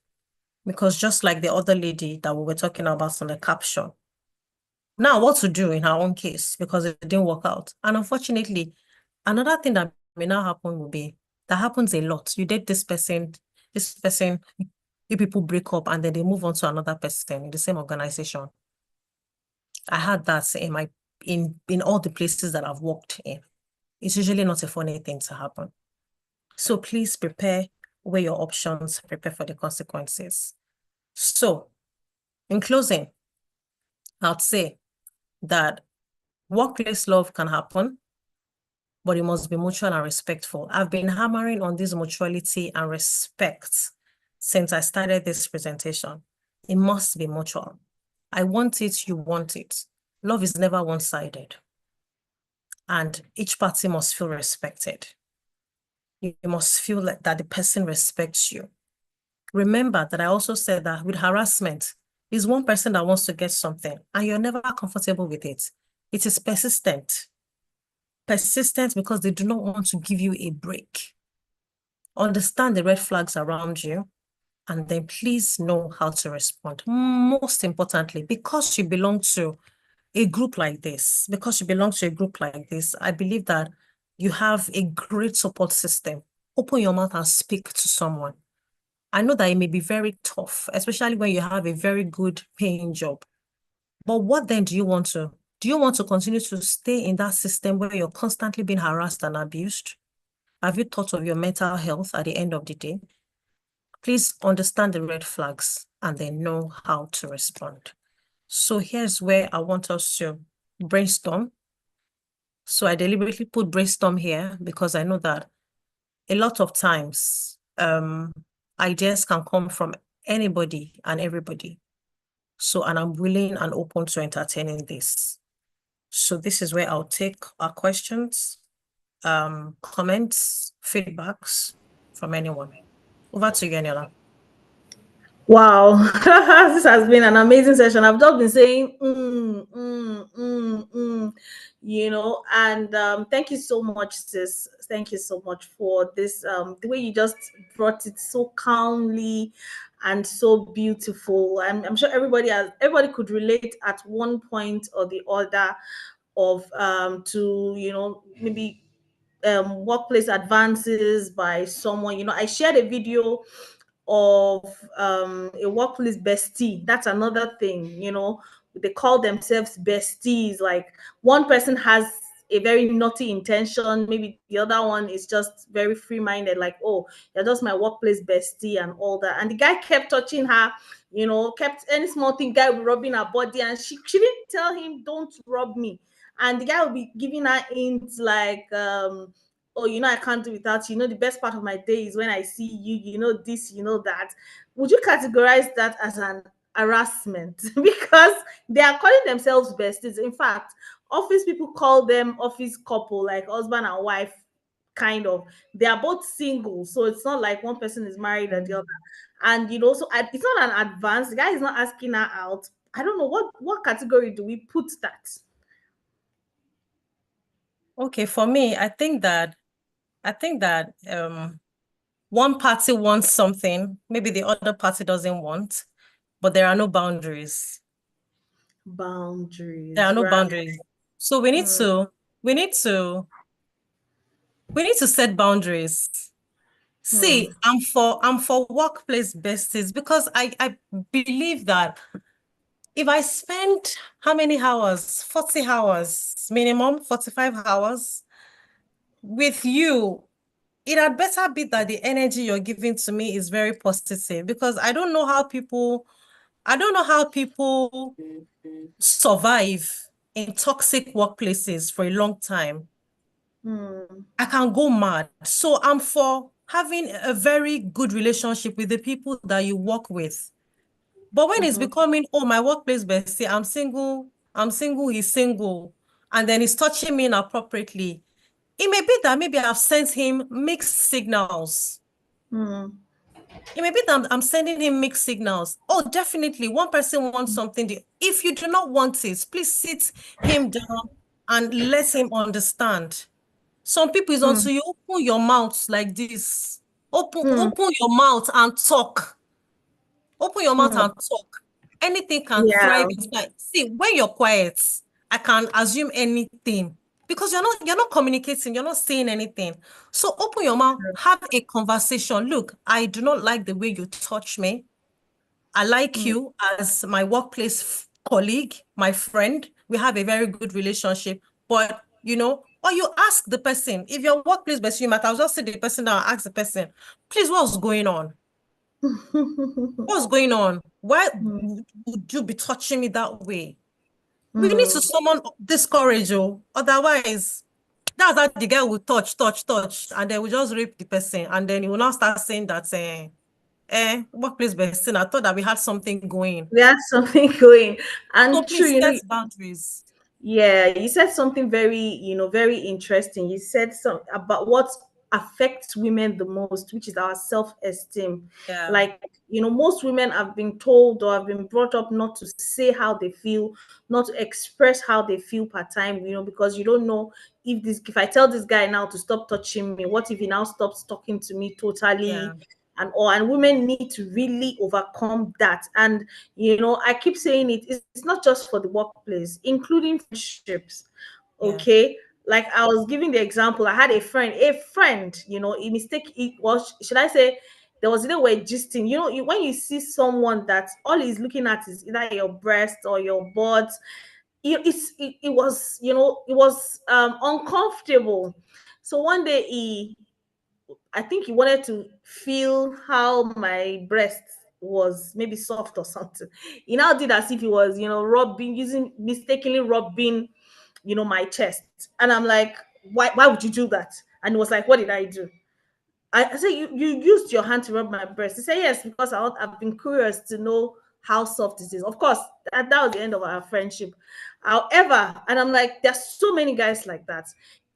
Because just like the other lady that we were talking about on the caption, now what to do in her own case because it didn't work out. And unfortunately, another thing that may now happen will be, that happens a lot. You date this person, you people break up and then they move on to another person in the same organization. I had that in all the places that I've worked in. It's usually not a funny thing to happen. So please prepare, weigh your options, prepare for the consequences. So in closing, I'd say that workplace love can happen, but it must be mutual and respectful. I've been hammering on this mutuality and respect since I started this presentation. It must be mutual. I want it, you want it. Love is never one-sided. And each party must feel respected. You must feel like that the person respects you. Remember that I also said that with harassment, is one person that wants to get something and you're never comfortable with it. It is persistent. Persistent because they do not want to give you a break. Understand the red flags around you and then please know how to respond. Most importantly, because you belong to a group like this, I believe that you have a great support system. Open your mouth and speak to someone. I know that it may be very tough, especially when you have a very good paying job. But what then do you want to? Do you want to continue to stay in that system where you're constantly being harassed and abused? Have you thought of your mental health at the end of the day? Please understand the red flags and then know how to respond. So here's where I want us to brainstorm. So I deliberately put brainstorm here because I know that a lot of times ideas can come from anybody and everybody. So, and I'm willing and open to entertaining this. So this is where I'll take our questions, comments, feedbacks from anyone. Over to you, Eniola. Wow, this has been an amazing session. I've just been saying, and thank you so much, sis. Thank you so much for this. The way you just brought it so calmly and so beautiful. I'm sure everybody could relate at one point or the other. of to maybe workplace advances by someone. I shared a video of a workplace bestie. That's another thing. They call themselves besties. Like one person has a very naughty intention, maybe the other one is just very free-minded, like, oh, you're just my workplace bestie and all that. And the guy kept touching her, kept any small thing, guy will rubbing her body, and she didn't tell him, don't rub me. And the guy will be giving her hints like, oh, I can't do without you. The best part of my day is when I see you, this, that. Would you categorize that as an harassment? Because they are calling themselves besties. In fact, office people call them office couple, like husband and wife, kind of. They are both single, so it's not like one person is married and the other. And so it's not an advance. The guy is not asking her out. I don't know what category do we put that. Okay, for me, I think that one party wants something, maybe the other party doesn't want, but there are no boundaries. There are Boundaries, no right? boundaries. So we need Mm, to we need to we need to set boundaries. mm, See, I'm for workplace besties because I believe that if I spend how many hours? 40 hours minimum, 45 hours with you, it had better be that the energy you're giving to me is very positive because I don't know how people survive in toxic workplaces for a long time. mm, I can go mad. So I'm for having a very good relationship with the people that you work with. But when it's mhm, becoming, oh, my workplace bestie, I'm single, he's single, and then he's touching me inappropriately, it may be that maybe I've sent him mixed signals. mm, It may be that I'm sending him mixed signals. Oh, definitely. One person wants something. If you do not want it, please sit him down and let him understand. Some people is mm, until you open your mouth like this. Open, mm, open your mouth and talk. Open your mouth mm. and talk. Anything can thrive Yeah. inside. See, when you're quiet, I can assume anything because you're not communicating, you're not saying anything. So open your mouth, have a conversation. Look, I do not like the way you touch me. I like Mm, you as my workplace colleague, my friend. We have a very good relationship. But, or you ask the person, if your workplace best you might, I'll just say the person down, ask the person, please, what's going on? What's going on? Why mm, would you be touching me that way? We need to mm. summon discourage, oh. Otherwise, that's how the guy will touch, touch, touch, and then we just rape the person. And then he will now start saying that, workplace best. I thought that we had something going. We had something going. So And true, please set boundaries. yeah, you said something very, very interesting. You said some about what affects women the most, which is our self-esteem. Yeah, Like, most women have been told or have been brought up not to say how they feel, not to express how they feel part time, because you don't know if I tell this guy now to stop touching me, what if he now stops talking to me yeah, totally? And women need to really overcome that. And I keep saying it's not just for the workplace, including friendships. yeah, Okay. Like I was giving the example, I had a friend, a mistake. It was, should I say, there was either way gisting. When you see someone that all he's looking at is either your breast or your butt, it was uncomfortable. So one day I think he wanted to feel how my breast was maybe soft or something. He now did as if he was, mistakenly rubbing, my chest. And I'm like, why would you do that? And he was like, what did I do? I said, you used your hand to rub my breast. He said, yes, because I've been curious to know how soft it is. Of course, that was the end of our friendship. However, and I'm like, there's so many guys like that.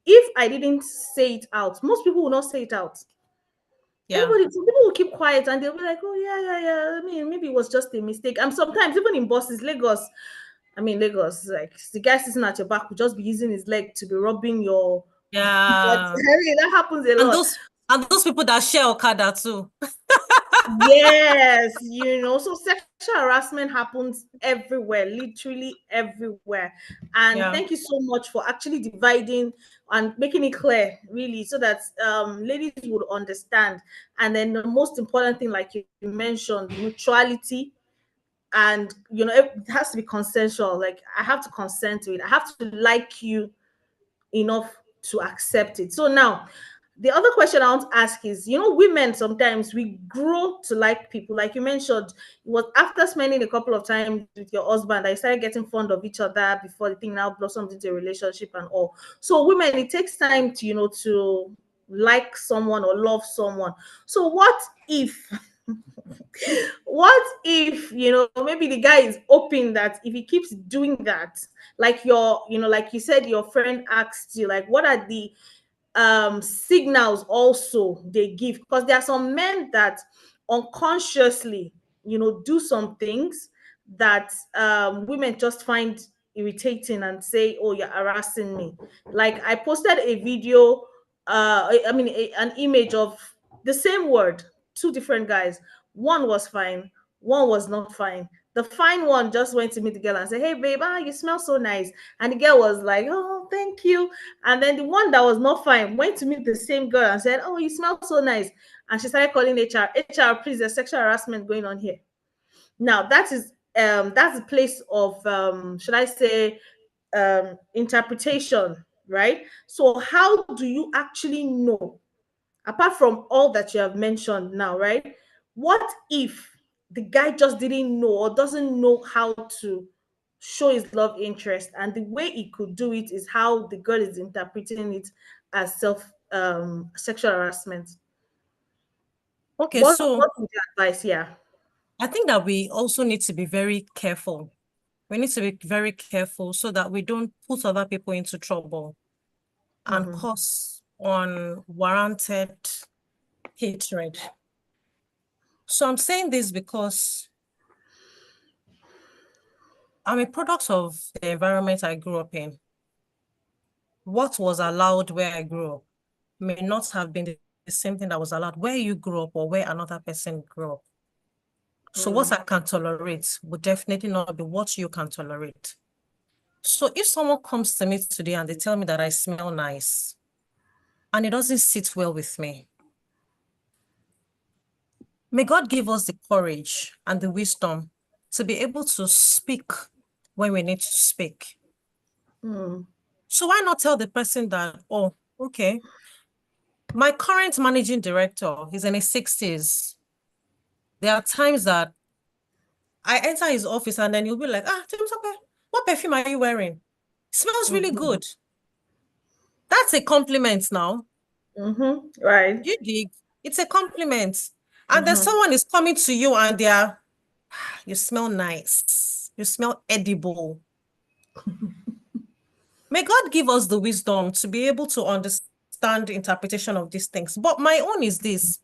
If I didn't say it out, most people will not say it out. yeah, Some people will keep quiet and they'll be like, oh, yeah, yeah, yeah. I mean, maybe it was just a mistake. And sometimes, even in buses, Lagos, like the guy sitting at your back will just be using his leg to be rubbing your butt. yeah. I mean, that happens a And lot. those and those people that share Okada too. Yes, so sexual harassment happens everywhere, literally everywhere. And Yeah. thank you so much for actually dividing and making it clear, really, so that ladies would understand. And then the most important thing, like you mentioned, mutuality, and it has to be consensual. Like, I have to consent to it. I have to like you enough to accept it. So now, the other question I want to ask is, women sometimes we grow to like people. Like you mentioned, it was after spending a couple of times with your husband that you started getting fond of each other before the thing now blossomed into a relationship and all. So women, it takes time to to like someone or love someone. So what if maybe the guy is hoping that if he keeps doing that, like like you said, your friend asked you, like, what are the signals also they give? Because there are some men that unconsciously do some things that women just find irritating and say, oh, you're harassing me. Like, I posted a video, I mean an image of the same word, two different guys. One was fine, one was not fine. The fine one just went to meet the girl and said, hey babe, you smell so nice. And the girl was like, oh, thank you. And then the one that was not fine went to meet the same girl and said, oh, you smell so nice. And she started calling HR, please, there's sexual harassment going on here. Now that's the place of should I say interpretation, right? So how do you actually know, apart from all that you have mentioned now, right? What if the guy just didn't know or doesn't know how to show his love interest, and the way he could do it is how the girl is interpreting it as sexual harassment? Okay, What so would you advise? Yeah. I think that we also need to be very careful. We need to be very careful so that we don't put other people into trouble and Mm-hmm. cause unwarranted hatred. So I'm saying this because I'm a product of the environment I grew up in. What was allowed where I grew up may not have been the same thing that was allowed where you grew up or where another person grew up. So what I can tolerate would definitely not be what you can tolerate. So if someone comes to me today and they tell me that I smell nice and it doesn't sit well with me, may God give us the courage and the wisdom to be able to speak when we need to speak. Mm-hmm. So why not tell the person that, oh, okay, my current managing director is in his 60s. There are times that I enter his office and then he'll be like, Temitope, what perfume are you wearing? Smells really Mm-hmm. good. That's a compliment now. Mm-hmm. Right. You dig? It's a compliment. And then Mm-hmm. someone is coming to you and they're, you smell nice. You smell edible. May God give us the wisdom to be able to understand the interpretation of these things. But my own is this.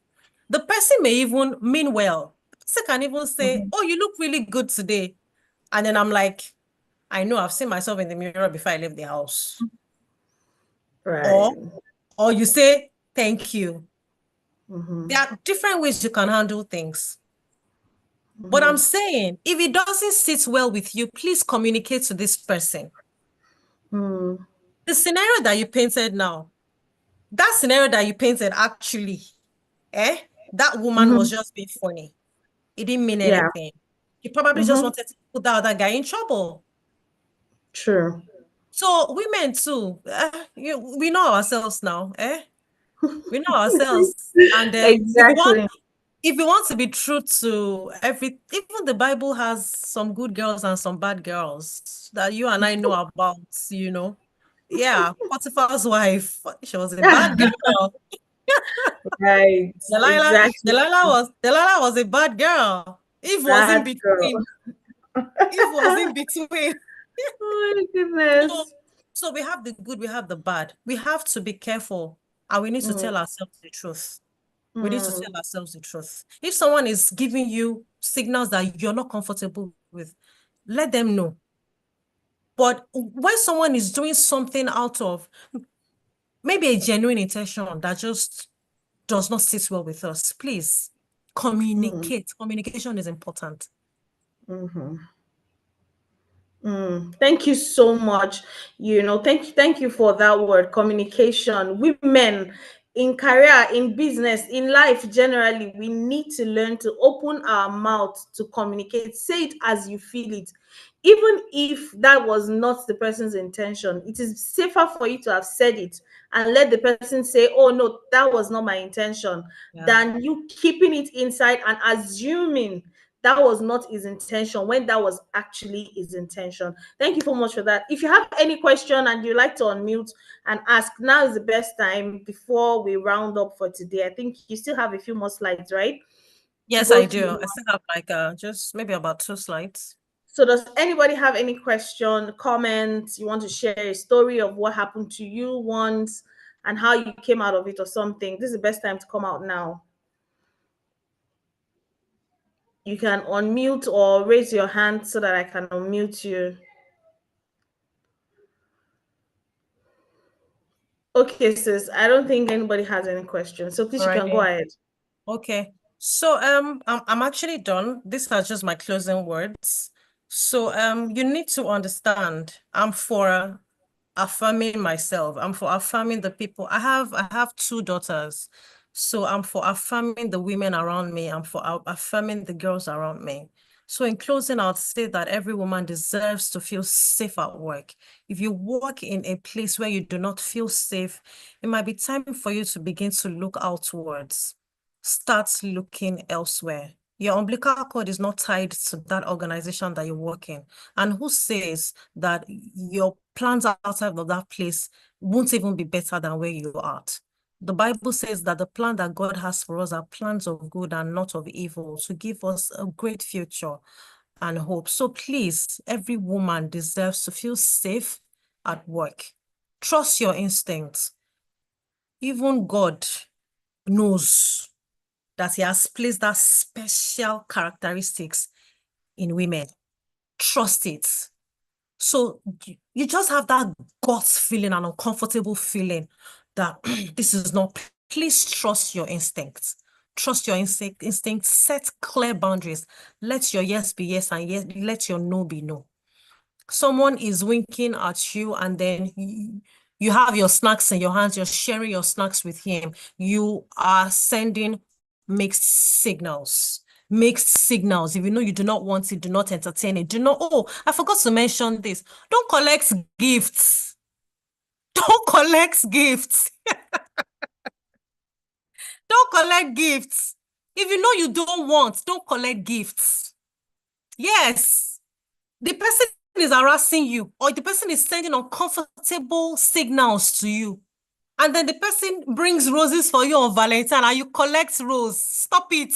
The person may even mean well. The person can even say, Mm-hmm. oh, you look really good today. And then I'm like, I know I've seen myself in the mirror before I leave the house. Right. Or, or you say, thank you. Mm-hmm. There are different ways you can handle things. But Mm-hmm. I'm saying, if it doesn't sit well with you, please communicate to this person. Mm-hmm. The scenario that you painted now, that scenario that you painted actually, that woman was Mm-hmm. just being funny. It didn't mean Yeah. anything. He probably just Mm-hmm. wanted to put that other guy in trouble. True. So women too, we know ourselves now, We know ourselves. And Exactly. if you want to be true to even the Bible has some good girls and some bad girls that you and I know about, Yeah, Potiphar's wife, she was a bad girl. Right. Exactly. Delilah was a bad girl. Eve was in Bad girl. between. Eve was in between. Oh my So, goodness. so we have the good, we have the bad. We have to be careful and we need to Mm, tell ourselves the truth. We need to mm, tell ourselves the truth. If someone is giving you signals that you're not comfortable with, let them know. But when someone is doing something out of maybe a genuine intention that just does not sit well with us, please Communicate. Communication is important. Mm-hmm. Thank you so much. Thank you for that word, communication. Women in career, in business, in life generally, we need to learn to open our mouth to communicate. Say it as you feel it. Even if that was not the person's intention, it is safer for you to have said it and let the person say, "Oh no, that was not my intention," Yeah. than you keeping it inside and assuming that was not his intention when that was actually his intention. Thank you so much for that. If you have any question and you like to unmute and ask, now is the best time before we round up for today. I think you still have a few more slides, right? To Yes, go I do. through. I still have like just maybe about 2 slides. So does anybody have any question, comment? You want to share a story of what happened to you once and how you came out of it or something? This is the best time to come out now. You can unmute or raise your hand so that I can unmute you. Okay, sis. I don't think anybody has any questions. So please, you can go Alrighty. ahead. Okay. So I'm actually done. These are just my closing words. So you need to understand I'm for affirming myself. I'm for affirming the people. I have 2 daughters. So I'm for affirming the women around me. I'm for affirming the girls around me. So in closing, I'll say that every woman deserves to feel safe at work. If you work in a place where you do not feel safe, it might be time for you to begin to look outwards. Start looking elsewhere. Your umbilical cord is not tied to that organization that you work in. And who says that your plans outside of that place won't even be better than where you are at? The Bible says that the plan that God has for us are plans of good and not of evil, to give us a great future and hope. So please, every woman deserves to feel safe at work. Trust your instincts. Even God knows that he has placed that special characteristics in women. Trust it. So you just have that gut feeling, an uncomfortable feeling that this is not. Please trust your instincts. Trust your instinct. Set clear boundaries. Let your yes be yes and yes, let your no be no. Someone is winking at you and then you have your snacks in your hands, you're sharing your snacks with him. You are sending mixed signals. Mixed signals. If you know you do not want it, do not entertain it. Do not, oh, I forgot to mention this. Don't collect gifts. Don't collect gifts. Don't collect gifts. If you know you don't want, don't collect gifts. Yes. The person is harassing you or the person is sending uncomfortable signals to you. And then the person brings roses for you on Valentine and you collect rose. Stop it.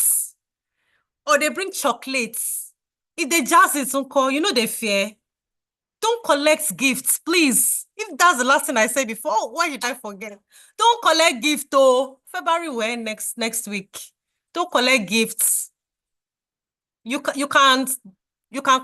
Or they bring chocolates. If they jazz it, uncle, you know they fear. Don't collect gifts, please. If that's the last thing I said before, oh, why did I forget? Don't collect gift, oh. February when next week. Don't collect gifts. You can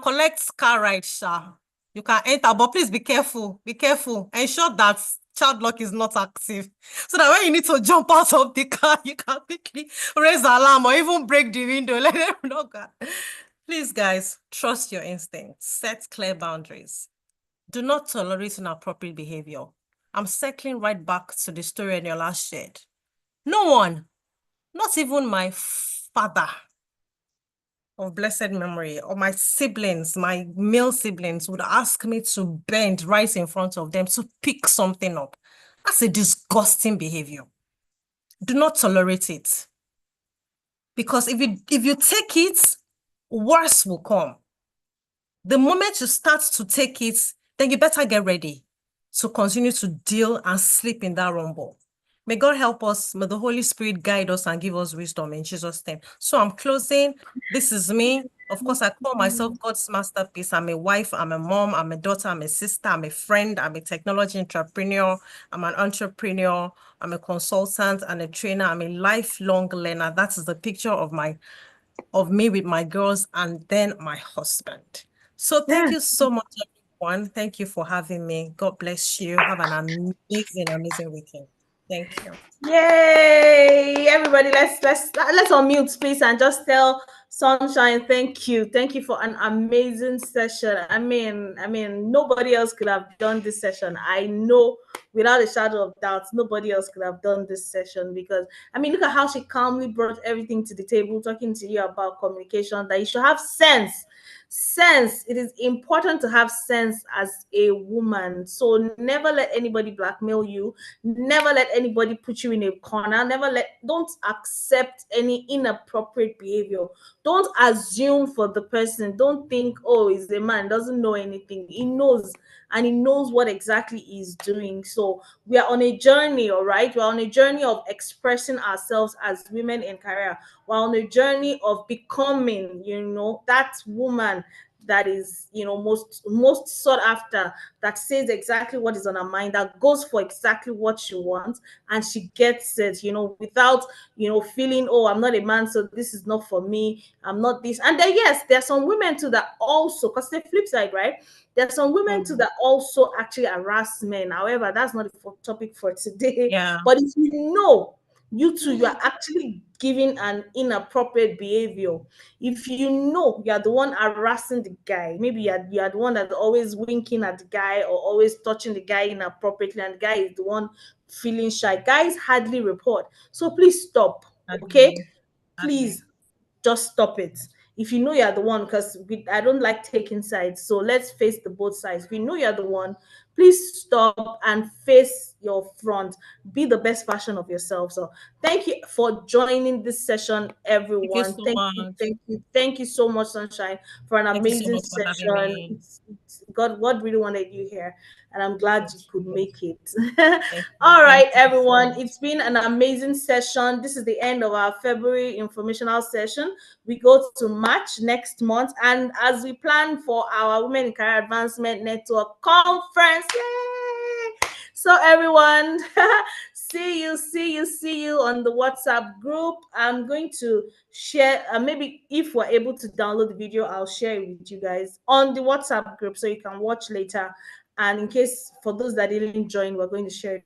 collect car ride, sha. You can enter, but please be careful. Be careful. Ensure that child lock is not active. So that when you need to jump out of the car, you can quickly raise the alarm or even break the window. Let them know. Please, guys, trust your instincts. Set clear boundaries. Do not tolerate inappropriate behavior. I'm circling right back to the story Eniola shared. No one, not even my father of blessed memory, or my siblings, my male siblings, would ask me to bend right in front of them to pick something up. That's a disgusting behavior. Do not tolerate it. Because if you take it, worse will come. The moment you start to take it, then you better get ready to continue to deal and sleep in that rumble. May God help us. May the Holy Spirit guide us and give us wisdom in Jesus' name. So I'm closing. This is me. Of course, I call myself God's masterpiece. I'm a wife, I'm a mom, I'm a daughter, I'm a sister, I'm a friend, I'm a technology entrepreneur, I'm an entrepreneur, I'm a consultant and a trainer, I'm a lifelong learner. That is the picture of me with my girls and then my husband. So Yeah. thank you so much, everyone. Thank you for having me. God bless you. Have an amazing, amazing weekend. Thank you. Yay! Everybody, let's unmute, please, and just tell Sunshine thank you. Thank you for an amazing session. I mean, nobody else could have done this session. I know without a shadow of doubt, nobody else could have done this session because I mean, look at how she calmly brought everything to the table, talking to you about communication, that you should have sense. Sense. It is important to have sense as a woman. So never let anybody blackmail you. Never let anybody put you in a corner. Don't accept any inappropriate behavior. Don't assume for the person. Don't think, oh, he's a man, doesn't know anything. He knows, and he knows what exactly he's doing. So we are on a journey, all right? We're on a journey of expressing ourselves as women in career. We're on a journey of becoming, that woman that is, most sought after, that says exactly what is on her mind, that goes for exactly what she wants, and she gets it, without, feeling, oh, I'm not a man, so this is not for me. I'm not this. And then, yes, there's some women too that also, because the flip side, right? There's some women too that also actually harass men. However, that's not the topic for today. Yeah. But if you too, you are actually giving an inappropriate behavior. If you know you are the one harassing the guy, maybe you are the one that's always winking at the guy or always touching the guy inappropriately, and the guy is the one feeling shy. Guys hardly report. So please stop. Okay? Agree. Agree. Please just stop it. If you know you're the one, because I don't like taking sides, so let's face the both sides. If you know you're the one, please stop and face your front. Be the best version of yourself. So thank you for joining this session, Thank you everyone. so Thank you, much. thank you, thank you so much, Sunshine, for an Thank you so amazing much for having session. me. God really wanted you here, and I'm glad Thank you could you. make it. Thank you. All Thank right, you so everyone. much. It's been an amazing session. This is the end of our February informational session. We go to March next month, and as we plan for our Women in Career Advancement Network conference, yay! So everyone, see you on the WhatsApp group. I'm going to share, maybe if we're able to download the video, I'll share it with you guys on the WhatsApp group so you can watch later. And in case for those that didn't join, we're going to share it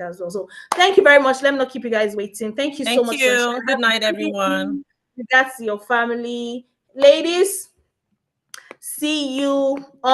as well. So thank you very much. Let me not keep you guys waiting. Thank you so much, Sunshine. Thank Have a you. good Good night, evening. everyone. Regards to your family. Ladies, see you on